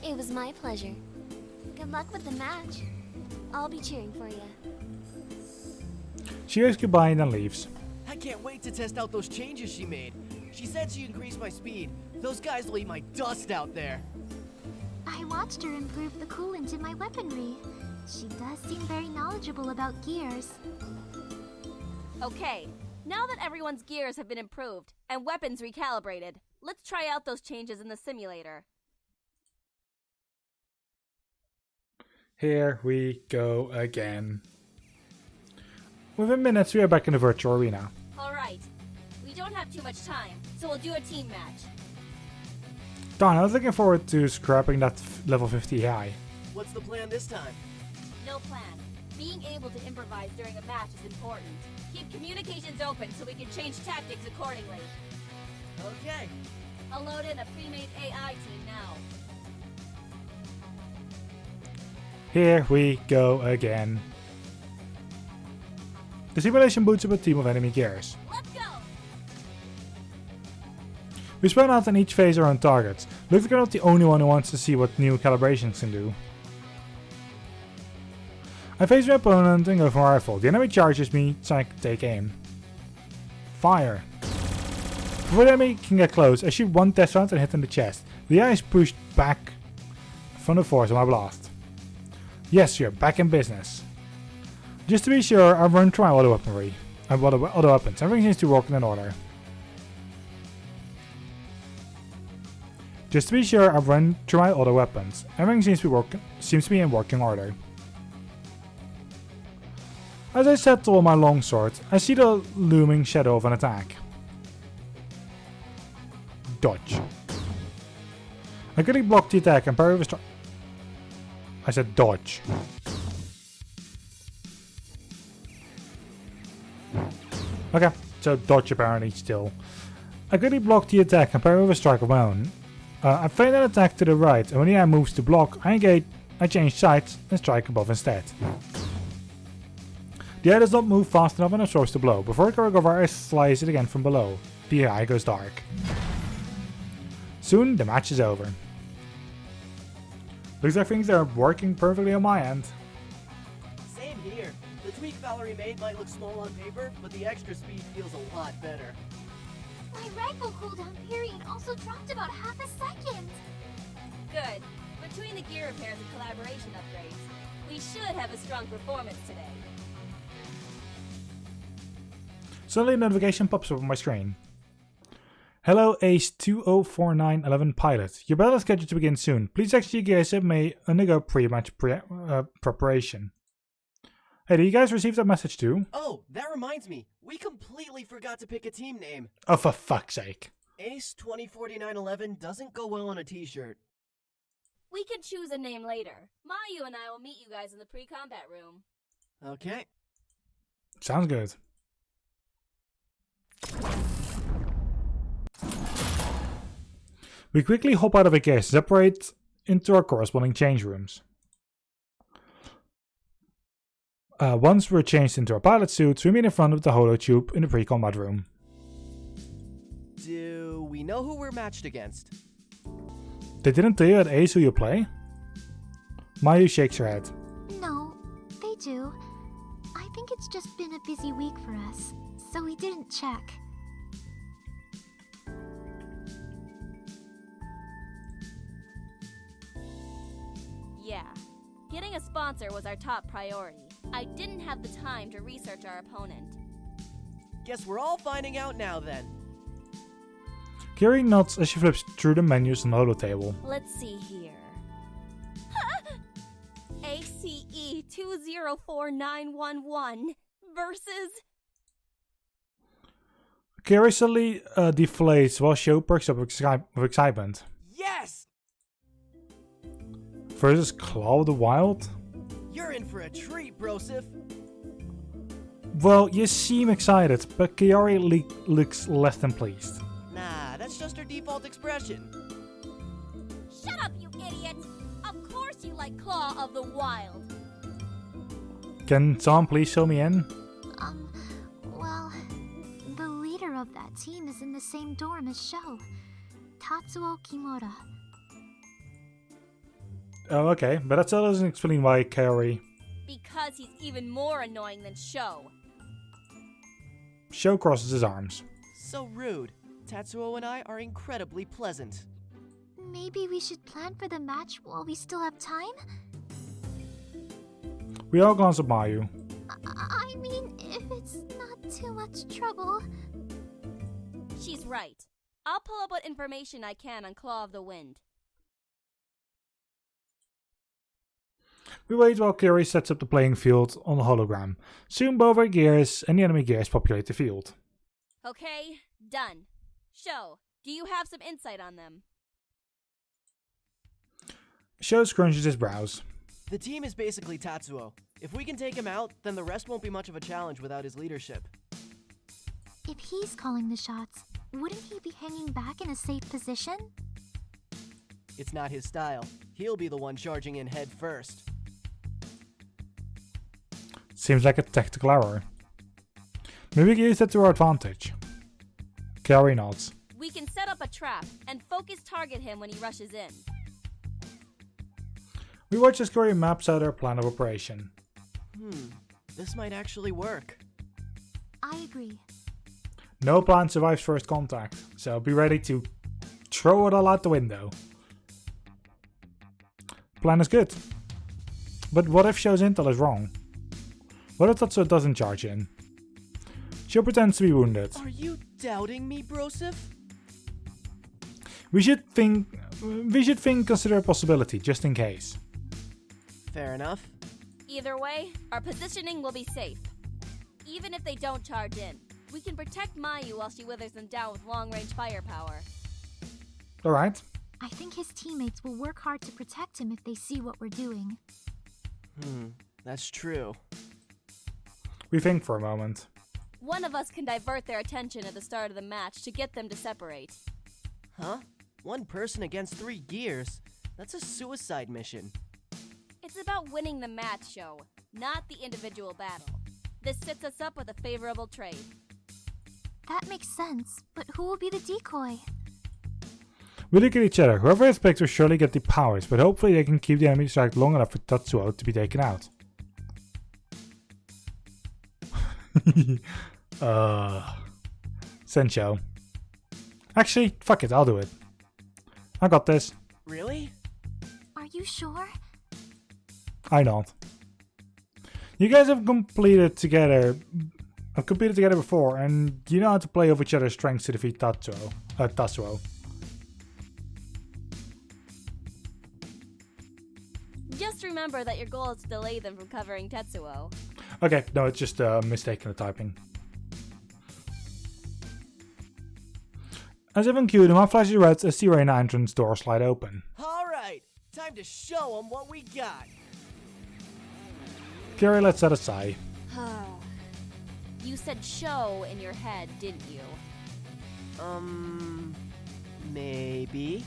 Speaker 7: It was my pleasure. Good luck with the match. I'll be cheering for you.
Speaker 1: She waves goodbye and then leaves.
Speaker 6: I can't wait to test out those changes she made. She said she increased my speed. Those guys will eat my dust out there.
Speaker 9: I watched her improve the coolant in my weaponry. She does seem very knowledgeable about gears.
Speaker 5: Okay, now that everyone's gears have been improved and weapons recalibrated, let's try out those changes in the simulator.
Speaker 1: Here we go again. Within minutes, we are back in the virtual arena.
Speaker 5: Alright, we don't have too much time, so we'll do a team match.
Speaker 1: Darn, I was looking forward to scrapping that level 50 AI.
Speaker 6: What's the plan this time?
Speaker 5: No plan. Being able to improvise during a match is important. Keep communications open so we can change tactics accordingly.
Speaker 6: Okay.
Speaker 5: I'll load in a pre-made AI team now.
Speaker 1: Here we go again. The simulation boots up a team of enemy gears.
Speaker 5: Let's go!
Speaker 1: We spawn out in each phase our own targets. Looks like I'm not the only one who wants to see what new calibrations can do. I face my opponent and go for my rifle. The enemy charges me, so I can take aim. Fire. Before the enemy can get close, I shoot one test round and hit in the chest. The eye is pushed back from the force of my blast. Yes, we are back in business. Just to be sure, I've run through my other weaponry. Other weapons. Everything seems to be working in order. Just to be sure, I've run through my other weapons. Everything seems to be in working order. As I settle my longsword, I see the looming shadow of an attack. Dodge. I quickly block the attack and parry with a strike. I said dodge. Okay, so dodge apparently still. I quickly block the attack and parry with a strike of my own. I feign an attack to the right, and when the eye moves to block, I change sides and strike above instead. The eye does not move fast enough and absorbs the blow. Before I can recover, I slice it again from below. The eye goes dark. Soon, the match is over. Looks like things are working perfectly on my end.
Speaker 6: Same here. The tweak Valerie made might look small on paper, but the extra speed feels a lot better.
Speaker 9: My rifle cooldown period also dropped about half a second.
Speaker 5: Good. Between the gear repairs and collaboration upgrades, we should have a strong performance today.
Speaker 1: Suddenly a notification pops up on my screen. Hello Ace 204911 pilot. Your battle is scheduled to begin soon. Please exit your gears and may undergo pre-match preparation. Hey, did you guys receive that message too?
Speaker 6: Oh, that reminds me. We completely forgot to pick a team name.
Speaker 1: Oh, for fuck's sake.
Speaker 6: Ace 204911 doesn't go well on a t-shirt.
Speaker 5: We can choose a name later. Mayu and I will meet you guys in the pre-combat room.
Speaker 6: Okay.
Speaker 1: Sounds good. We quickly hop out of the gears and separate into our corresponding change rooms. Once we're changed into our pilot suits, we meet in front of the holotube in the pre-combat room.
Speaker 6: Do we know who we're matched against?
Speaker 1: They didn't tell you at Ace who you play? Mayu shakes her head.
Speaker 9: No, they do. I think it's just been a busy week for us, so we didn't check.
Speaker 5: Yeah. Getting a sponsor was our top priority. I didn't have the time to research our opponent.
Speaker 6: Guess we're all finding out now then.
Speaker 1: Kiri nods as she flips through the menus on the holotable.
Speaker 5: Let's see here. ACE 204911 versus...
Speaker 1: Kiri suddenly deflates while Sho perks up with excitement.
Speaker 6: Yes!
Speaker 1: Versus Claw of the Wild?
Speaker 6: You're in for a treat, Brosif.
Speaker 1: Well, you seem excited, but Kiari looks less than pleased.
Speaker 6: Nah, that's just her default expression.
Speaker 5: Shut up, you idiot! Of course you like Claw of the Wild.
Speaker 1: Can someone please show me in?
Speaker 9: Well, the leader of that team is in the same dorm as Sho. Tatsuo Kimura.
Speaker 1: Oh, okay, but that still doesn't explain why Kiari...
Speaker 5: Because he's even more annoying than Sho.
Speaker 1: Sho crosses his arms.
Speaker 6: So rude. Tatsuo and I are incredibly pleasant.
Speaker 9: Maybe we should plan for the match while we still have time?
Speaker 1: We all glance at Mayu.
Speaker 9: I mean, if it's not too much trouble.
Speaker 5: She's right. I'll pull up what information I can on Claw of the Wind.
Speaker 1: We wait while Kiri sets up the playing field on the hologram. Soon both our gears and the enemy gears populate the field.
Speaker 5: Okay, done. Sho, do you have some insight on them?
Speaker 1: Sho scrunches his brows.
Speaker 6: The team is basically Tatsuo. If we can take him out, then the rest won't be much of a challenge without his leadership.
Speaker 9: If he's calling the shots, wouldn't he be hanging back in a safe position?
Speaker 6: It's not his style. He'll be the one charging in head first.
Speaker 1: Seems like a tactical error. Maybe we can use that to our advantage. Kiri nods.
Speaker 5: We can set up a trap and focus target him when he rushes in.
Speaker 1: We watch as Kiri maps out our plan of operation.
Speaker 6: This might actually work.
Speaker 9: I agree.
Speaker 1: No plan survives first contact, so be ready to throw it all out the window. Plan is good. But what if Sho's intel is wrong? What if Tatsuo doesn't charge in? Sho pretends to be wounded.
Speaker 6: Are you doubting me, Brosif?
Speaker 1: We should consider a possibility, just in case.
Speaker 6: Fair enough.
Speaker 5: Either way, our positioning will be safe. Even if they don't charge in, we can protect Mayu while she withers them down with long-range firepower.
Speaker 1: Alright.
Speaker 9: I think his teammates will work hard to protect him if they see what we're doing.
Speaker 6: That's true.
Speaker 1: We think for a moment.
Speaker 5: One of us can divert their attention at the start of the match to get them to separate.
Speaker 6: Huh? One person against 3 gears? That's a suicide mission.
Speaker 5: It's about winning the match, Sho, not the individual battle. This sets us up with a favorable trade.
Speaker 9: That makes sense, but who will be the decoy?
Speaker 1: We look at each other. Whoever is picked will surely get the powers, but hopefully they can keep the enemy distracted long enough for Tatsuo to be taken out. Sensho. Actually, fuck it, I'll do it. I got this.
Speaker 6: Really?
Speaker 9: Are you sure?
Speaker 1: I don't. You guys have completed together before, and you know how to play off each other's strengths to defeat Tatsuo.
Speaker 5: Just remember that your goal is to delay them from covering Tetsuo.
Speaker 1: Okay, no, it's just a mistake in the typing. As if in queue, my flashy reds as the arena entrance door slide open.
Speaker 6: Alright, time to show them what we got.
Speaker 1: Gary lets that aside.
Speaker 5: You said show in your head, didn't you?
Speaker 6: Maybe.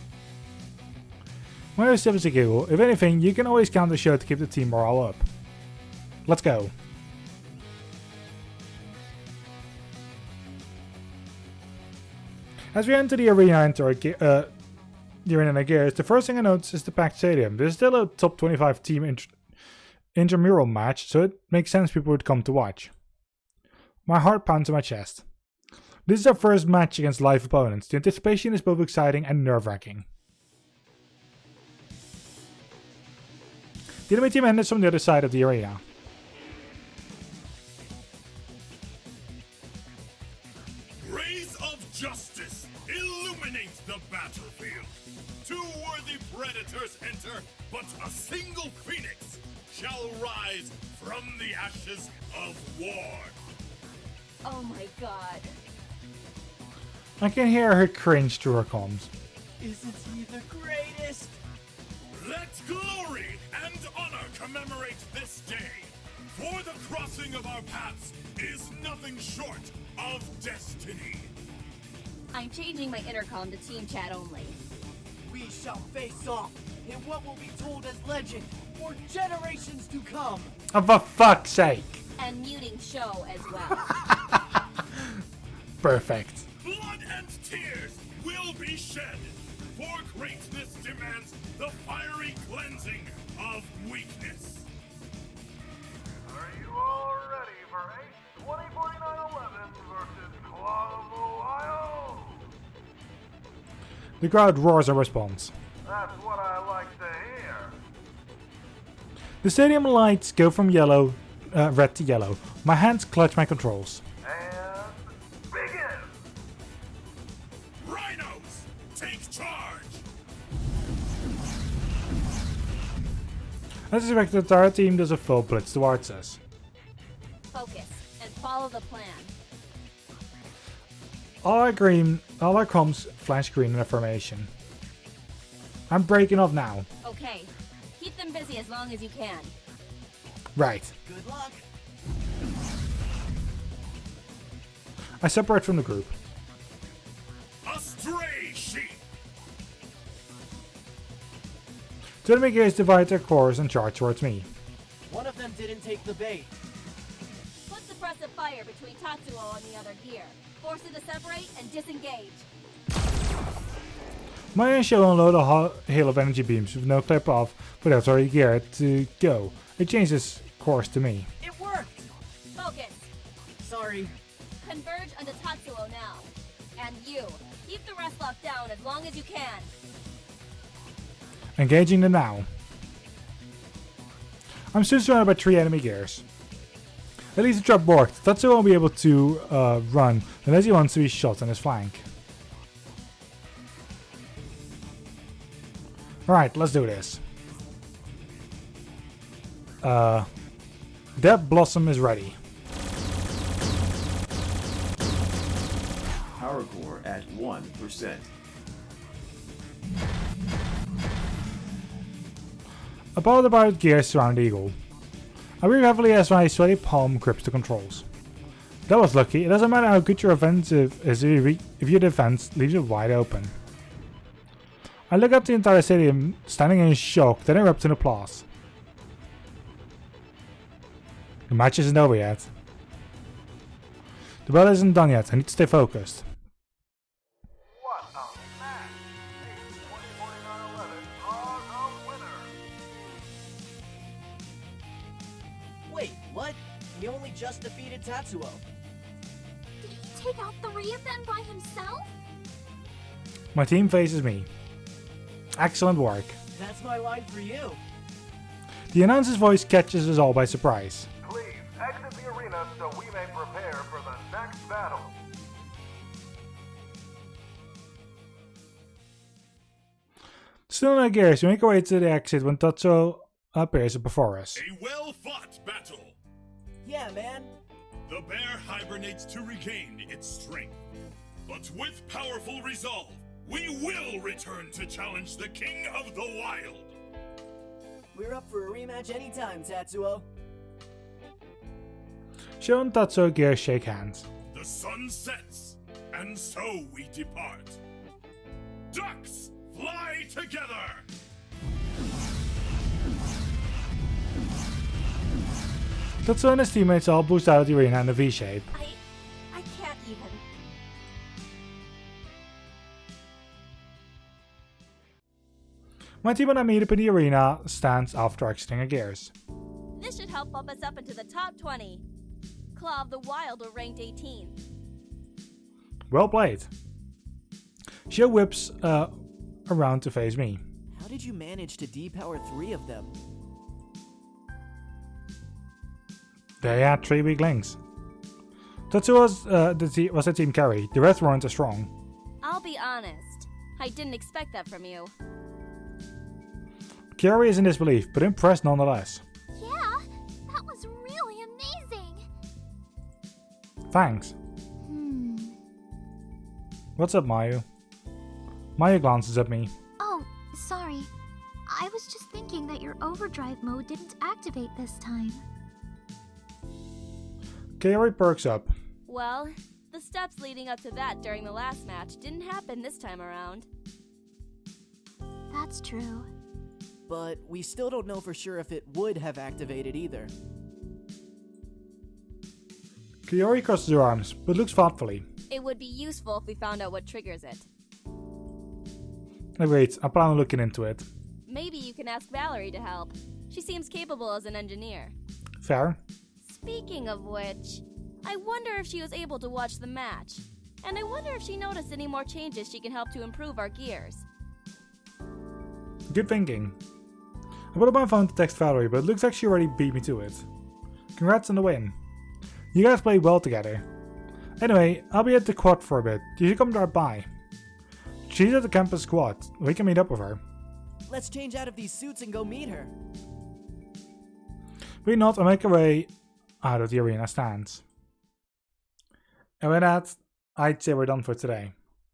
Speaker 1: My other stuff is a giggle. If anything, you can always count the show to keep the team morale up. Let's go. As we enter the arena and gears, the first thing I notice is the packed stadium. There's still a top 25 team intramural match, so it makes sense people would come to watch. My heart pounds in my chest. This is our first match against live opponents. The anticipation is both exciting and nerve-wracking. The enemy team enters from the other side of the arena.
Speaker 14: Rays of justice illuminate the battlefield. Two worthy predators enter, but a single phoenix shall rise from the ashes of war.
Speaker 5: Oh my god.
Speaker 1: I can hear her cringe through her comms.
Speaker 6: Isn't he the greatest?
Speaker 14: Let glory and honor commemorate this day, for the crossing of our paths is nothing short of destiny.
Speaker 5: I'm changing my intercom to team chat only.
Speaker 6: We shall face off in what will be told as legend for generations to come.
Speaker 1: Oh, for fuck's sake.
Speaker 5: And muting show as well.
Speaker 1: Perfect.
Speaker 14: Blood and tears will be shed, for greatness demands the fiery cleansing of weakness.
Speaker 15: Are you all ready for 8/20/49/11 versus Claw of Ohio?
Speaker 1: The crowd roars a response.
Speaker 15: That's what I like to hear.
Speaker 1: The stadium lights go from red to yellow. My hands clutch my controls.
Speaker 15: And begin!
Speaker 14: Rhinos, take charge!
Speaker 1: As expected, our team does a full blitz towards us.
Speaker 5: Focus and follow the plan.
Speaker 1: All our comms flash green in a formation. I'm breaking off now.
Speaker 5: Okay, keep them busy as long as you can.
Speaker 1: Right.
Speaker 6: Good luck.
Speaker 1: I separate from the group.
Speaker 14: A stray sheep!
Speaker 1: Two enemy gears divide their cores and charge towards me.
Speaker 6: One of them didn't take the bait.
Speaker 5: Put suppressive fire between Tatsuo and the other gear. Force it to separate and disengage.
Speaker 1: My initial unload a hail of energy beams with no clear path for the other gear to go. It changes course to me.
Speaker 6: It worked!
Speaker 5: Focus.
Speaker 6: Sorry.
Speaker 5: Converge onto Tatsuo now. And you, keep the rest locked down as long as you can.
Speaker 1: Engaging them now. I'm soon surrounded by 3 enemy gears. At least the trap worked. Tatsuo won't be able to run unless he wants to be shot on his flank. Alright, let's do this. That Blossom is ready.
Speaker 12: Power core at 1%.
Speaker 1: About the borrowed gears surround Eagle. I breathe heavily as my sweaty palm grips the controls. That was lucky. It doesn't matter how good your offensive is if your defense leaves it wide open. I look up the entire stadium, standing in shock, then erupt in applause. The match isn't over yet. The battle isn't done yet. I need to stay focused.
Speaker 15: What a match! 8/20/49/11 are the winner!
Speaker 6: Wait, what? He only just defeated Tatsuo.
Speaker 9: Did he take out 3 of them by himself?
Speaker 1: My team faces me. Excellent work.
Speaker 6: That's my line for you.
Speaker 1: The announcer's voice catches us all by surprise.
Speaker 15: Please exit the arena so we may prepare for the next battle.
Speaker 1: Still no gears, we make our way to the exit when Tatsuo appears before us.
Speaker 14: A well-fought battle.
Speaker 6: Yeah, man.
Speaker 14: The bear hibernates to regain its strength. But with powerful resolve, we will return to challenge the King of the Wild.
Speaker 6: We're up for a rematch anytime, Tatsuo.
Speaker 1: Sho and Tatsuo gears shake hands.
Speaker 14: The sun sets, and so we depart. Ducks, fly together!
Speaker 1: Tatsuo and his teammates all boost out of the arena in a V-shape.
Speaker 5: I can't even.
Speaker 1: My team and I meet up in the arena stands after exiting our gears.
Speaker 5: This should help bump us up into the top 20. Claw of the Wild are ranked 18th.
Speaker 1: Well played. Sho whips around to face me.
Speaker 6: How did you manage to depower 3 of them?
Speaker 1: They had 3 weak links. Tatsuo was the team carry, the rest weren't as strong.
Speaker 5: I'll be honest, I didn't expect that from you.
Speaker 1: Kiari is in disbelief, but impressed nonetheless.
Speaker 9: Yeah, that was really amazing.
Speaker 1: Thanks. What's up, Mayu? Mayu glances at me.
Speaker 9: Oh, sorry. I was just thinking that your overdrive mode didn't activate this time.
Speaker 1: Kiari perks up.
Speaker 5: Well, the steps leading up to that during the last match didn't happen this time around.
Speaker 9: That's true.
Speaker 6: But we still don't know for sure if it would have activated either.
Speaker 1: Kiari crosses her arms, but looks thoughtfully.
Speaker 5: It would be useful if we found out what triggers it.
Speaker 1: Wait, I plan on looking into it.
Speaker 5: Maybe you can ask Valerie to help. She seems capable as an engineer.
Speaker 1: Fair.
Speaker 5: Speaking of which, I wonder if she was able to watch the match. And I wonder if she noticed any more changes she can help to improve our gears.
Speaker 1: Good thinking. I put up my phone to text Valerie, but it looks like she already beat me to it. Congrats on the win. You guys played well together. Anyway, I'll be at the quad for a bit. You should come drop by. She's at the campus squad. We can meet up with her.
Speaker 6: Let's change out of these suits and go meet her.
Speaker 1: We nod and make our way out of the arena stands. And with that, I'd say we're done for today.